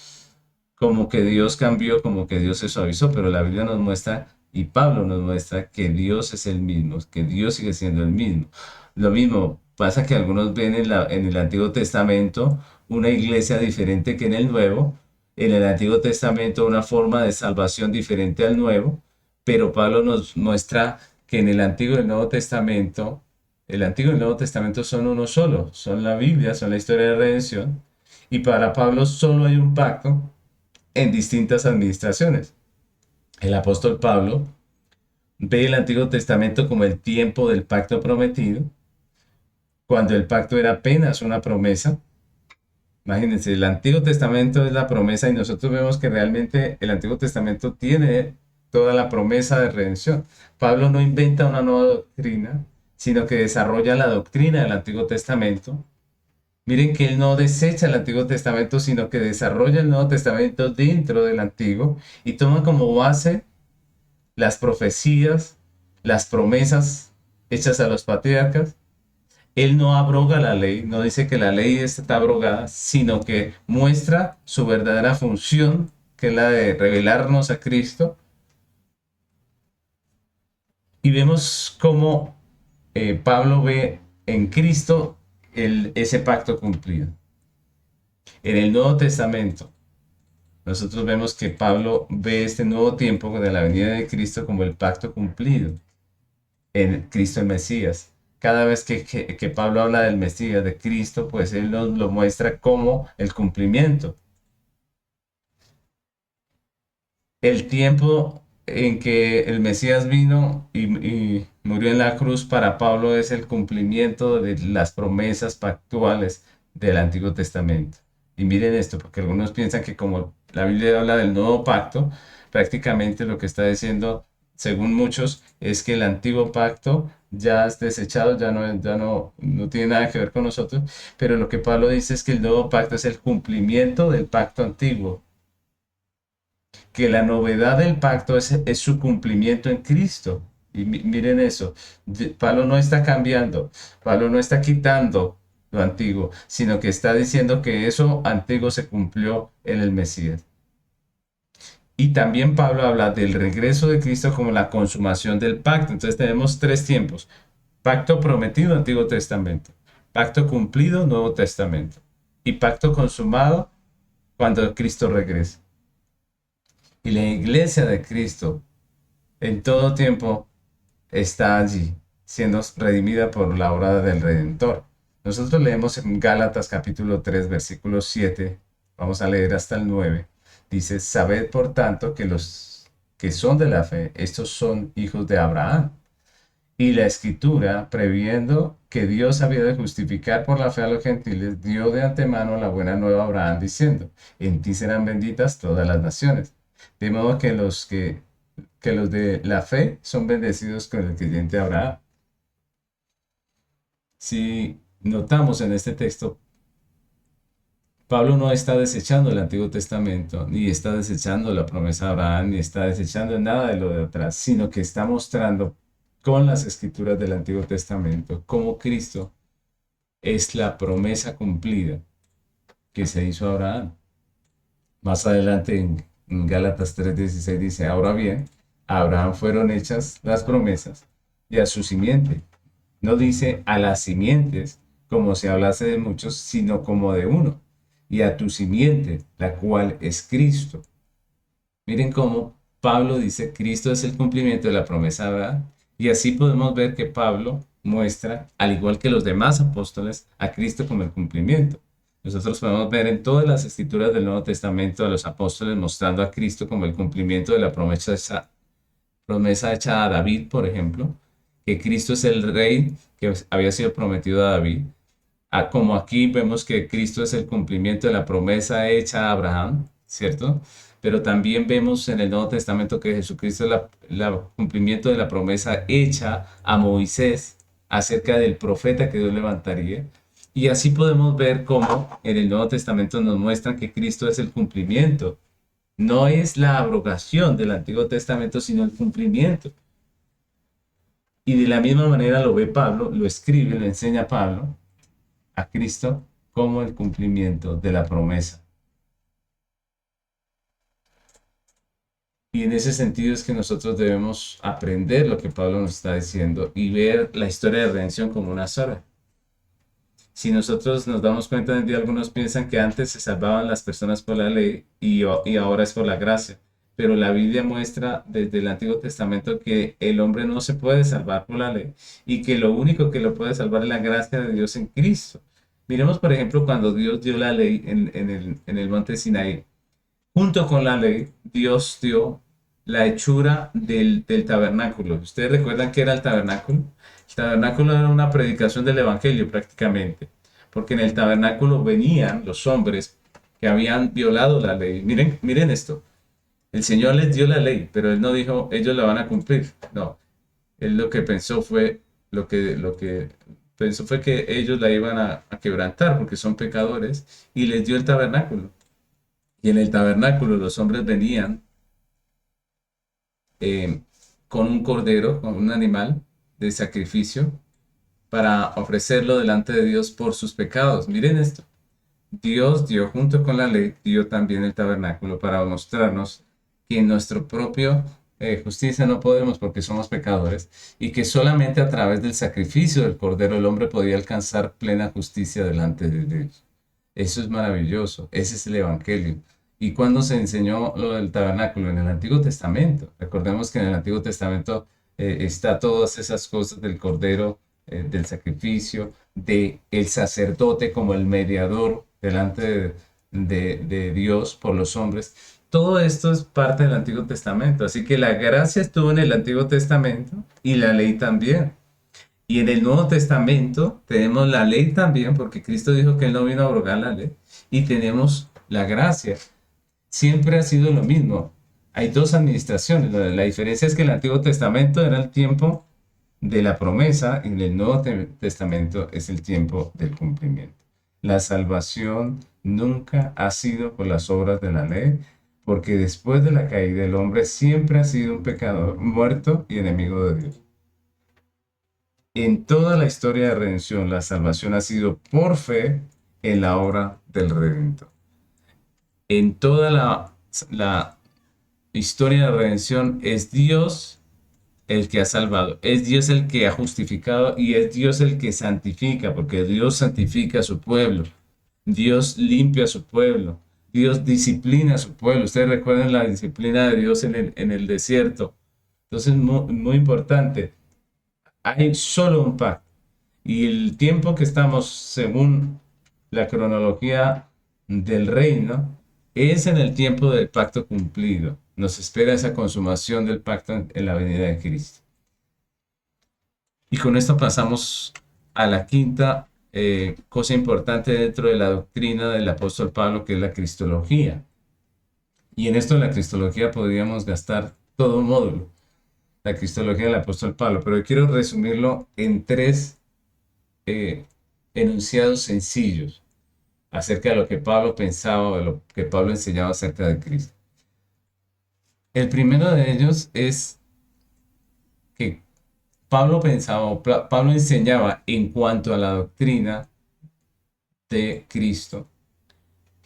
Como que Dios cambió, como que Dios se suavizó, pero la Biblia nos muestra y Pablo nos muestra que Dios es el mismo, que Dios sigue siendo el mismo. Lo mismo pasa que algunos ven en el Antiguo Testamento una iglesia diferente que en el Nuevo, en el Antiguo Testamento una forma de salvación diferente al Nuevo, pero Pablo nos muestra que en el Antiguo y el Nuevo Testamento, el Antiguo y el Nuevo Testamento son uno solo, son la Biblia, son la historia de redención, y para Pablo solo hay un pacto en distintas administraciones. El apóstol Pablo ve el Antiguo Testamento como el tiempo del pacto prometido, cuando el pacto era apenas una promesa. Imagínense, el Antiguo Testamento es la promesa y nosotros vemos que realmente el Antiguo Testamento tiene toda la promesa de redención. Pablo no inventa una nueva doctrina, sino que desarrolla la doctrina del Antiguo Testamento. Miren que él no desecha el Antiguo Testamento, sino que desarrolla el Nuevo Testamento dentro del Antiguo y toma como base las profecías, las promesas hechas a los patriarcas. Él no abroga la ley, no dice que la ley está abrogada, sino que muestra su verdadera función, que es la de revelarnos a Cristo. Y vemos cómo Pablo ve en Cristo ese pacto cumplido. En el Nuevo Testamento, nosotros vemos que Pablo ve este nuevo tiempo de la venida de Cristo como el pacto cumplido en Cristo el Mesías. Cada vez que Pablo habla del Mesías, de Cristo, pues él nos lo muestra como el cumplimiento. El tiempo en que el Mesías vino y murió en la cruz para Pablo es el cumplimiento de las promesas pactuales del Antiguo Testamento. Y miren esto, porque algunos piensan que como la Biblia habla del nuevo pacto, prácticamente lo que está diciendo, según muchos, es que el antiguo pacto ya es desechado, no tiene nada que ver con nosotros, pero lo que Pablo dice es que el nuevo pacto es el cumplimiento del pacto antiguo, que la novedad del pacto es su cumplimiento en Cristo. Y miren eso, Pablo no está cambiando, Pablo no está quitando lo antiguo, sino que está diciendo que eso antiguo se cumplió en el Mesías. Y también Pablo habla del regreso de Cristo como la consumación del pacto. Entonces tenemos tres tiempos: pacto prometido, Antiguo Testamento; pacto cumplido, Nuevo Testamento; y pacto consumado cuando Cristo regrese. Y la iglesia de Cristo en todo tiempo está allí, siendo redimida por la obra del Redentor. Nosotros leemos en Gálatas capítulo 3 versículo 7, vamos a leer hasta el 9. Dice: sabed por tanto que los que son de la fe, estos son hijos de Abraham. Y la escritura, previendo que Dios había de justificar por la fe a los gentiles, dio de antemano la buena nueva a Abraham, diciendo: en ti serán benditas todas las naciones. De modo que que los de la fe son bendecidos con el creyente Abraham. Si notamos en este texto, Pablo no está desechando el Antiguo Testamento, ni está desechando la promesa de Abraham, ni está desechando nada de lo de atrás, sino que está mostrando con las escrituras del Antiguo Testamento cómo Cristo es la promesa cumplida que se hizo a Abraham. Más adelante en Gálatas 3:16 dice: ahora bien, a Abraham fueron hechas las promesas y a su simiente. No dice a las simientes, como si hablase de muchos, sino como de uno, y a tu simiente, la cual es Cristo. Miren cómo Pablo dice: Cristo es el cumplimiento de la promesa de Abraham, y así podemos ver que Pablo muestra, al igual que los demás apóstoles, a Cristo como el cumplimiento. Nosotros podemos ver en todas las escrituras del Nuevo Testamento a los apóstoles mostrando a Cristo como el cumplimiento de la promesa hecha a David, por ejemplo, que Cristo es el rey que había sido prometido a David. Como aquí vemos que Cristo es el cumplimiento de la promesa hecha a Abraham, ¿cierto? Pero también vemos en el Nuevo Testamento que Jesucristo es el cumplimiento de la promesa hecha a Moisés acerca del profeta que Dios levantaría. Y así podemos ver cómo en el Nuevo Testamento nos muestran que Cristo es el cumplimiento. No es la abrogación del Antiguo Testamento, sino el cumplimiento. Y de la misma manera lo ve Pablo, lo escribe, lo enseña Pablo a Cristo como el cumplimiento de la promesa. Y en ese sentido es que nosotros debemos aprender lo que Pablo nos está diciendo y ver la historia de redención como una sola. Si nosotros nos damos cuenta, hoy en día algunos piensan que antes se salvaban las personas por la ley y ahora es por la gracia. Pero la Biblia muestra desde el Antiguo Testamento que el hombre no se puede salvar por la ley y que lo único que lo puede salvar es la gracia de Dios en Cristo. Miremos, por ejemplo, cuando Dios dio la ley en el monte Sinaí. Junto con la ley, Dios dio la hechura del tabernáculo. ¿Ustedes recuerdan qué era el tabernáculo? El tabernáculo era una predicación del evangelio prácticamente, porque en el tabernáculo venían los hombres que habían violado la ley. Miren, miren esto. El Señor les dio la ley, pero Él no dijo, ellos la van a cumplir. No, Él lo que pensó fue, lo que pensó fue que ellos la iban a quebrantar porque son pecadores y les dio el tabernáculo. Y en el tabernáculo los hombres venían eh, con un cordero, con un animal de sacrificio para ofrecerlo delante de Dios por sus pecados. Miren esto. Dios dio junto con la ley, dio también el tabernáculo para mostrarnos que en nuestro propio justicia no podemos porque somos pecadores y que solamente a través del sacrificio del cordero el hombre podía alcanzar plena justicia delante de Dios. Eso es maravilloso, ese es el evangelio. ¿Y cuando se enseñó lo del tabernáculo? En el Antiguo Testamento. Recordemos que en el Antiguo Testamento está todas esas cosas del cordero, del sacrificio, de el sacerdote como el mediador delante de Dios por los hombres. Todo esto es parte del Antiguo Testamento. Así que la gracia estuvo en el Antiguo Testamento y la ley también. Y en el Nuevo Testamento tenemos la ley también, porque Cristo dijo que Él no vino a abrogar la ley. Y tenemos la gracia. Siempre ha sido lo mismo. Hay dos administraciones. La diferencia es que el Antiguo Testamento era el tiempo de la promesa y en el Nuevo Testamento es el tiempo del cumplimiento. La salvación nunca ha sido por las obras de la ley, porque después de la caída el hombre siempre ha sido un pecador, muerto y enemigo de Dios. En toda la historia de redención, la salvación ha sido por fe en la obra del Redentor. En toda la historia de redención es Dios el que ha salvado, es Dios el que ha justificado y es Dios el que santifica, porque Dios santifica a su pueblo, Dios limpia a su pueblo, Dios disciplina a su pueblo. Ustedes recuerdan la disciplina de Dios en el desierto. Entonces, muy, muy importante, hay solo un pacto y el tiempo que estamos, según la cronología del reino, es en el tiempo del pacto cumplido. Nos espera esa consumación del pacto en la venida de Cristo. Y con esto pasamos a la quinta cosa importante dentro de la doctrina del apóstol Pablo, que es la cristología. Y en esto de la cristología podríamos gastar todo un módulo, la cristología del apóstol Pablo, pero quiero resumirlo en tres enunciados sencillos acerca de lo que Pablo pensaba o de lo que Pablo enseñaba acerca de Cristo. El primero de ellos es que Pablo pensaba, o Pablo enseñaba en cuanto a la doctrina de Cristo,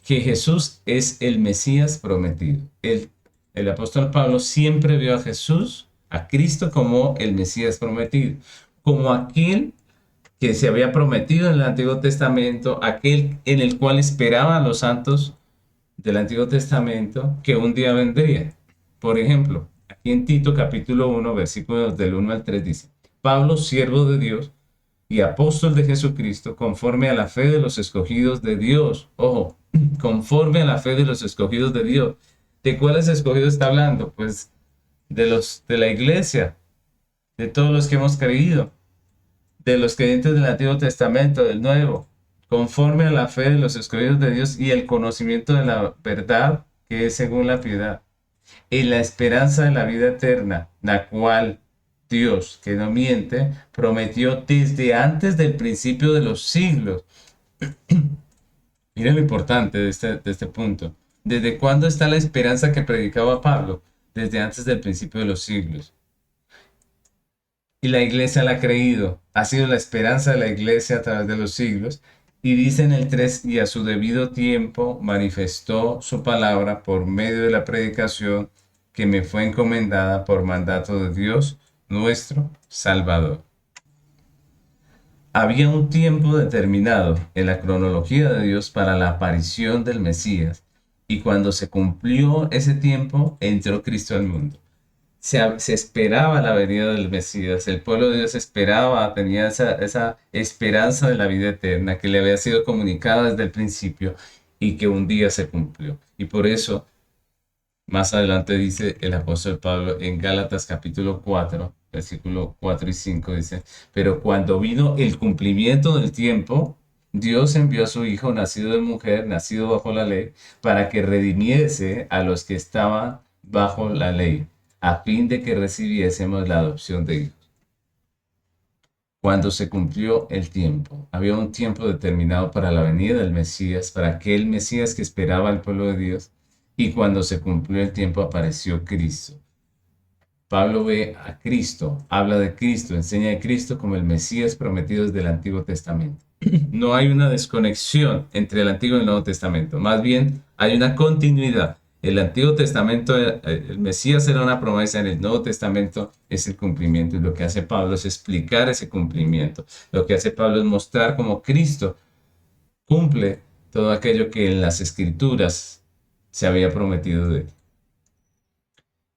que Jesús es el Mesías prometido. El apóstol Pablo siempre vio a Jesús, a Cristo, como el Mesías prometido, como aquel que se había prometido en el Antiguo Testamento, aquel en el cual esperaban los santos del Antiguo Testamento que un día vendría. Por ejemplo, aquí en Tito capítulo 1, versículos del 1 al 3 dice, Pablo, siervo de Dios y apóstol de Jesucristo, conforme a la fe de los escogidos de Dios. Ojo, conforme a la fe de los escogidos de Dios. ¿De cuáles escogidos está hablando? Pues de los de la iglesia, de todos los que hemos creído, de los creyentes del Antiguo Testamento, del Nuevo, conforme a la fe de los escogidos de Dios y el conocimiento de la verdad que es según la piedad, en la esperanza de la vida eterna, la cual Dios, que no miente, prometió desde antes del principio de los siglos. Miren lo importante de este punto. ¿Desde cuándo está la esperanza que predicaba Pablo? Desde antes del principio de los siglos. Y la iglesia la ha creído. Ha sido la esperanza de la iglesia a través de los siglos. Y dice en el 3, y a su debido tiempo manifestó su palabra por medio de la predicación que me fue encomendada por mandato de Dios, nuestro Salvador. Había un tiempo determinado en la cronología de Dios para la aparición del Mesías, y cuando se cumplió ese tiempo, entró Cristo al mundo. Se esperaba la venida del Mesías, el pueblo de Dios esperaba, tenía esa esperanza de la vida eterna que le había sido comunicada desde el principio y que un día se cumplió. Y por eso Más adelante dice el apóstol Pablo en Gálatas capítulo 4, versículo 4 y 5 dice, pero cuando vino el cumplimiento del tiempo, Dios envió a su Hijo, nacido de mujer, nacido bajo la ley, para que redimiese a los que estaban bajo la ley, a fin de que recibiésemos la adopción de hijos. Cuando se cumplió el tiempo, había un tiempo determinado para la venida del Mesías, para aquel Mesías que esperaba al pueblo de Dios, y cuando se cumplió el tiempo apareció Cristo. Pablo ve a Cristo, habla de Cristo, enseña de Cristo como el Mesías prometido desde el Antiguo Testamento. No hay una desconexión entre el Antiguo y el Nuevo Testamento, más bien hay una continuidad. El Antiguo Testamento, el Mesías era una promesa, en el Nuevo Testamento es el cumplimiento. Y lo que hace Pablo es explicar ese cumplimiento. Lo que hace Pablo es mostrar cómo Cristo cumple todo aquello que en las Escrituras se había prometido de él.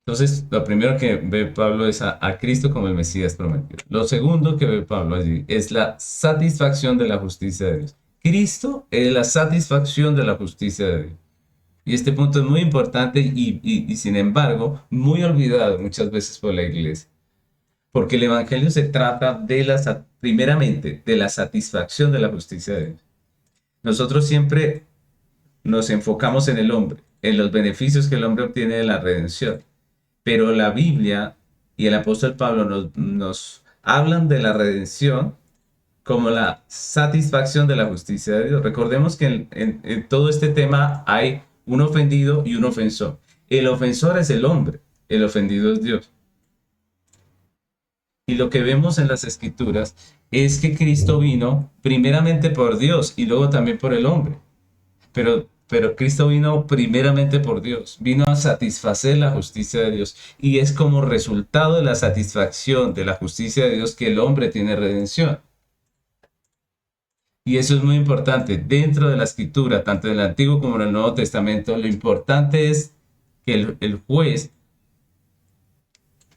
Entonces, lo primero que ve Pablo es a Cristo como el Mesías prometido. Lo segundo que ve Pablo allí es la satisfacción de la justicia de Dios. Cristo es la satisfacción de la justicia de Dios. Y este punto es muy importante y sin embargo muy olvidado muchas veces por la iglesia. Porque el Evangelio se trata primeramente de la satisfacción de la justicia de Dios. Nosotros siempre nos enfocamos en el hombre, en los beneficios que el hombre obtiene de la redención. Pero la Biblia y el apóstol Pablo nos hablan de la redención como la satisfacción de la justicia de Dios. Recordemos que en todo este tema hay un ofendido y un ofensor. El ofensor es el hombre, el ofendido es Dios. Y lo que vemos en las escrituras es que Cristo vino primeramente por Dios y luego también por el hombre. Pero Cristo vino primeramente por Dios, vino a satisfacer la justicia de Dios y es como resultado de la satisfacción de la justicia de Dios que el hombre tiene redención. Y eso es muy importante. Dentro de la escritura, tanto en el Antiguo como en el Nuevo Testamento, lo importante es que el juez,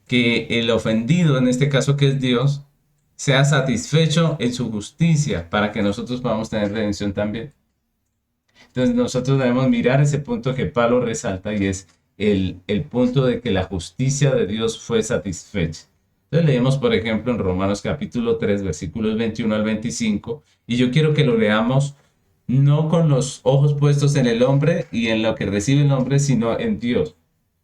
que el ofendido, en este caso que es Dios, sea satisfecho en su justicia para que nosotros podamos tener redención también. Entonces nosotros debemos mirar ese punto que Pablo resalta y es el punto de que la justicia de Dios fue satisfecha. Entonces leemos, por ejemplo, en Romanos capítulo 3, versículos 21 al 25, y yo quiero que lo leamos no con los ojos puestos en el hombre y en lo que recibe el hombre, sino en Dios.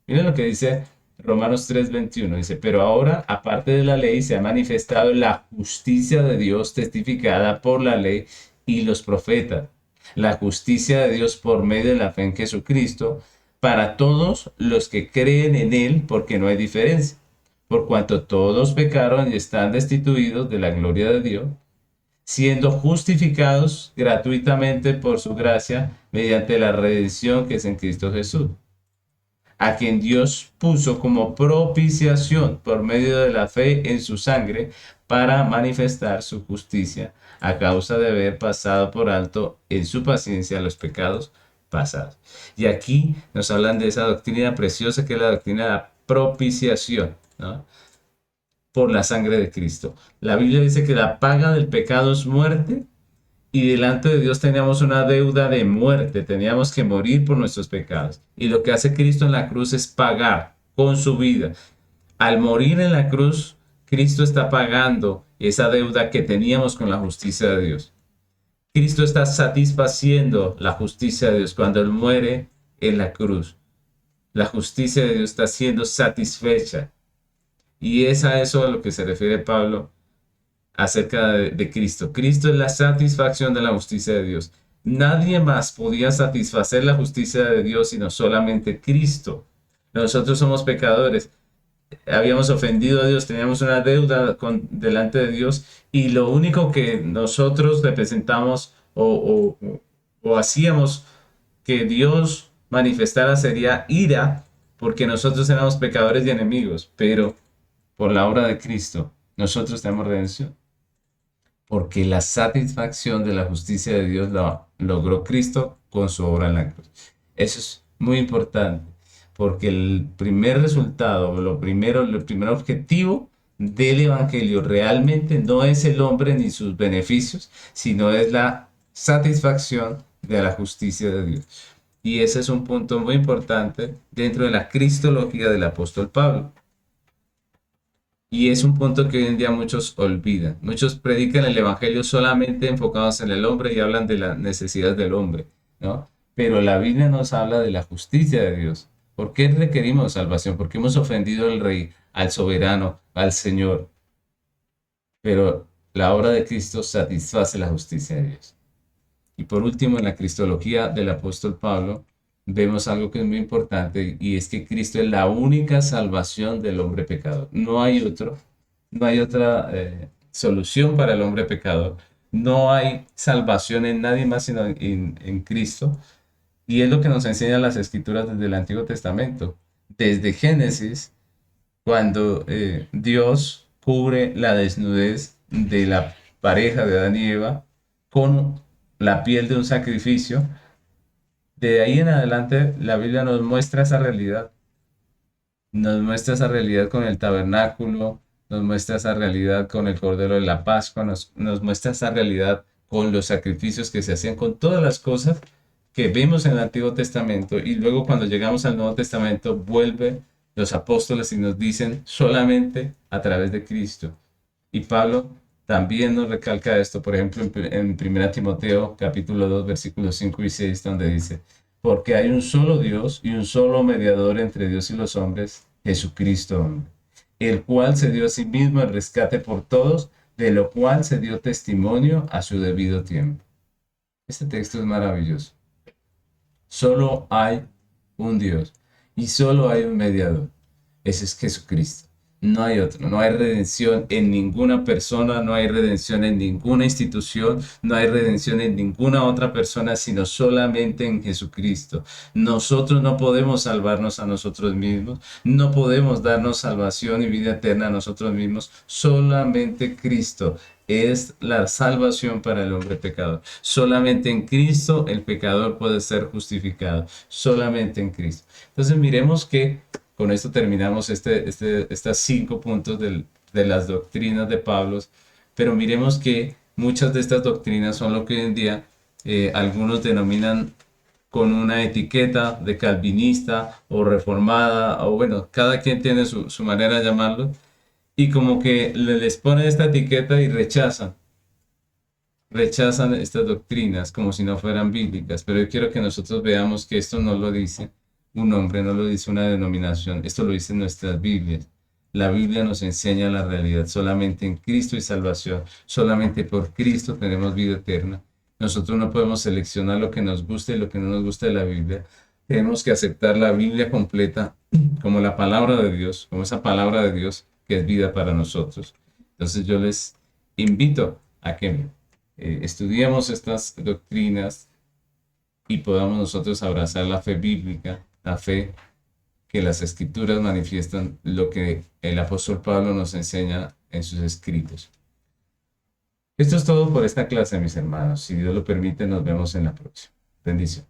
Miren lo que dice Romanos 3, 21. Dice, pero ahora, aparte de la ley, se ha manifestado la justicia de Dios testificada por la ley y los profetas, la justicia de Dios por medio de la fe en Jesucristo, para todos los que creen en Él, porque no hay diferencia, por cuanto todos pecaron y están destituidos de la gloria de Dios, siendo justificados gratuitamente por su gracia mediante la redención que es en Cristo Jesús, a quien Dios puso como propiciación por medio de la fe en su sangre para manifestar su justicia a causa de haber pasado por alto en su paciencia los pecados pasados. Y aquí nos hablan de esa doctrina preciosa que es la doctrina de la propiciación, ¿no? Por la sangre de Cristo. La Biblia dice que la paga del pecado es muerte y delante de Dios teníamos una deuda de muerte, teníamos que morir por nuestros pecados. Y lo que hace Cristo en la cruz es pagar con su vida. Al morir en la cruz, Cristo está pagando esa deuda que teníamos con la justicia de Dios. Cristo está satisfaciendo la justicia de Dios cuando Él muere en la cruz. La justicia de Dios está siendo satisfecha. Y es a eso a lo que se refiere Pablo acerca de Cristo. Cristo es la satisfacción de la justicia de Dios. Nadie más podía satisfacer la justicia de Dios sino solamente Cristo. Nosotros somos pecadores. Habíamos ofendido a Dios, teníamos una deuda delante de Dios y lo único que nosotros representamos o hacíamos que Dios manifestara sería ira porque nosotros éramos pecadores y enemigos, pero por la obra de Cristo nosotros tenemos redención porque la satisfacción de la justicia de Dios la logró Cristo con su obra en la cruz. Eso es muy importante, porque el primer resultado, el primer objetivo del Evangelio realmente no es el hombre ni sus beneficios, sino es la satisfacción de la justicia de Dios. Y ese es un punto muy importante dentro de la cristología del apóstol Pablo. Y es un punto que hoy en día muchos olvidan. Muchos predican el evangelio solamente enfocados en el hombre y hablan de la necesidad del hombre, ¿no? Pero la Biblia nos habla de la justicia de Dios. ¿Por qué requerimos salvación? Porque hemos ofendido al Rey, al soberano, al Señor. Pero la obra de Cristo satisface la justicia de Dios. Y por último, en la cristología del apóstol Pablo, vemos algo que es muy importante y es que Cristo es la única salvación del hombre pecador. No hay otra solución para el hombre pecador. No hay salvación en nadie más sino en Cristo. Y es lo que nos enseñan las escrituras desde el Antiguo Testamento. Desde Génesis, cuando Dios cubre la desnudez de la pareja de Adán y Eva con la piel de un sacrificio, de ahí en adelante la Biblia nos muestra esa realidad. Nos muestra esa realidad con el tabernáculo, nos muestra esa realidad con el Cordero de la Pascua, nos muestra esa realidad con los sacrificios que se hacían, con todas las cosas que vimos en el Antiguo Testamento. Y luego cuando llegamos al Nuevo Testamento, vuelve los apóstoles y nos dicen solamente a través de Cristo. Y Pablo también nos recalca esto, por ejemplo, en 1 Timoteo capítulo 2 versículos 5 y 6, donde dice, porque hay un solo Dios y un solo mediador entre Dios y los hombres, Jesucristo hombre, el cual se dio a sí mismo el rescate por todos, de lo cual se dio testimonio a su debido tiempo. Este texto es maravilloso. Solo hay un Dios y solo hay un mediador. Ese es Jesucristo. No hay otro. No hay redención en ninguna persona, no hay redención en ninguna institución, no hay redención en ninguna otra persona, sino solamente en Jesucristo. Nosotros no podemos salvarnos a nosotros mismos, no podemos darnos salvación y vida eterna a nosotros mismos, solamente Cristo es la salvación para el hombre pecador. Solamente en Cristo el pecador puede ser justificado. Solamente en Cristo. Entonces miremos que con esto terminamos estos 5 puntos de las doctrinas de Pablo. Pero miremos que muchas de estas doctrinas son lo que hoy en día algunos denominan con una etiqueta de calvinista o reformada, o bueno, cada quien tiene su manera de llamarlo, y como que les ponen esta etiqueta y rechazan estas doctrinas como si no fueran bíblicas, pero yo quiero que nosotros veamos que esto no lo dice un hombre, no lo dice una denominación, esto lo dicen nuestras Biblias. La Biblia nos enseña la realidad, solamente en Cristo y salvación, solamente por Cristo tenemos vida eterna. Nosotros no podemos seleccionar lo que nos gusta y lo que no nos gusta de la Biblia. Tenemos que aceptar la Biblia completa como la palabra de Dios, como esa palabra de Dios que es vida para nosotros. Entonces yo les invito a que estudiemos estas doctrinas y podamos nosotros abrazar la fe bíblica, la fe que las escrituras manifiestan, lo que el apóstol Pablo nos enseña en sus escritos. Esto es todo por esta clase, mis hermanos. Si Dios lo permite, nos vemos en la próxima. Bendición.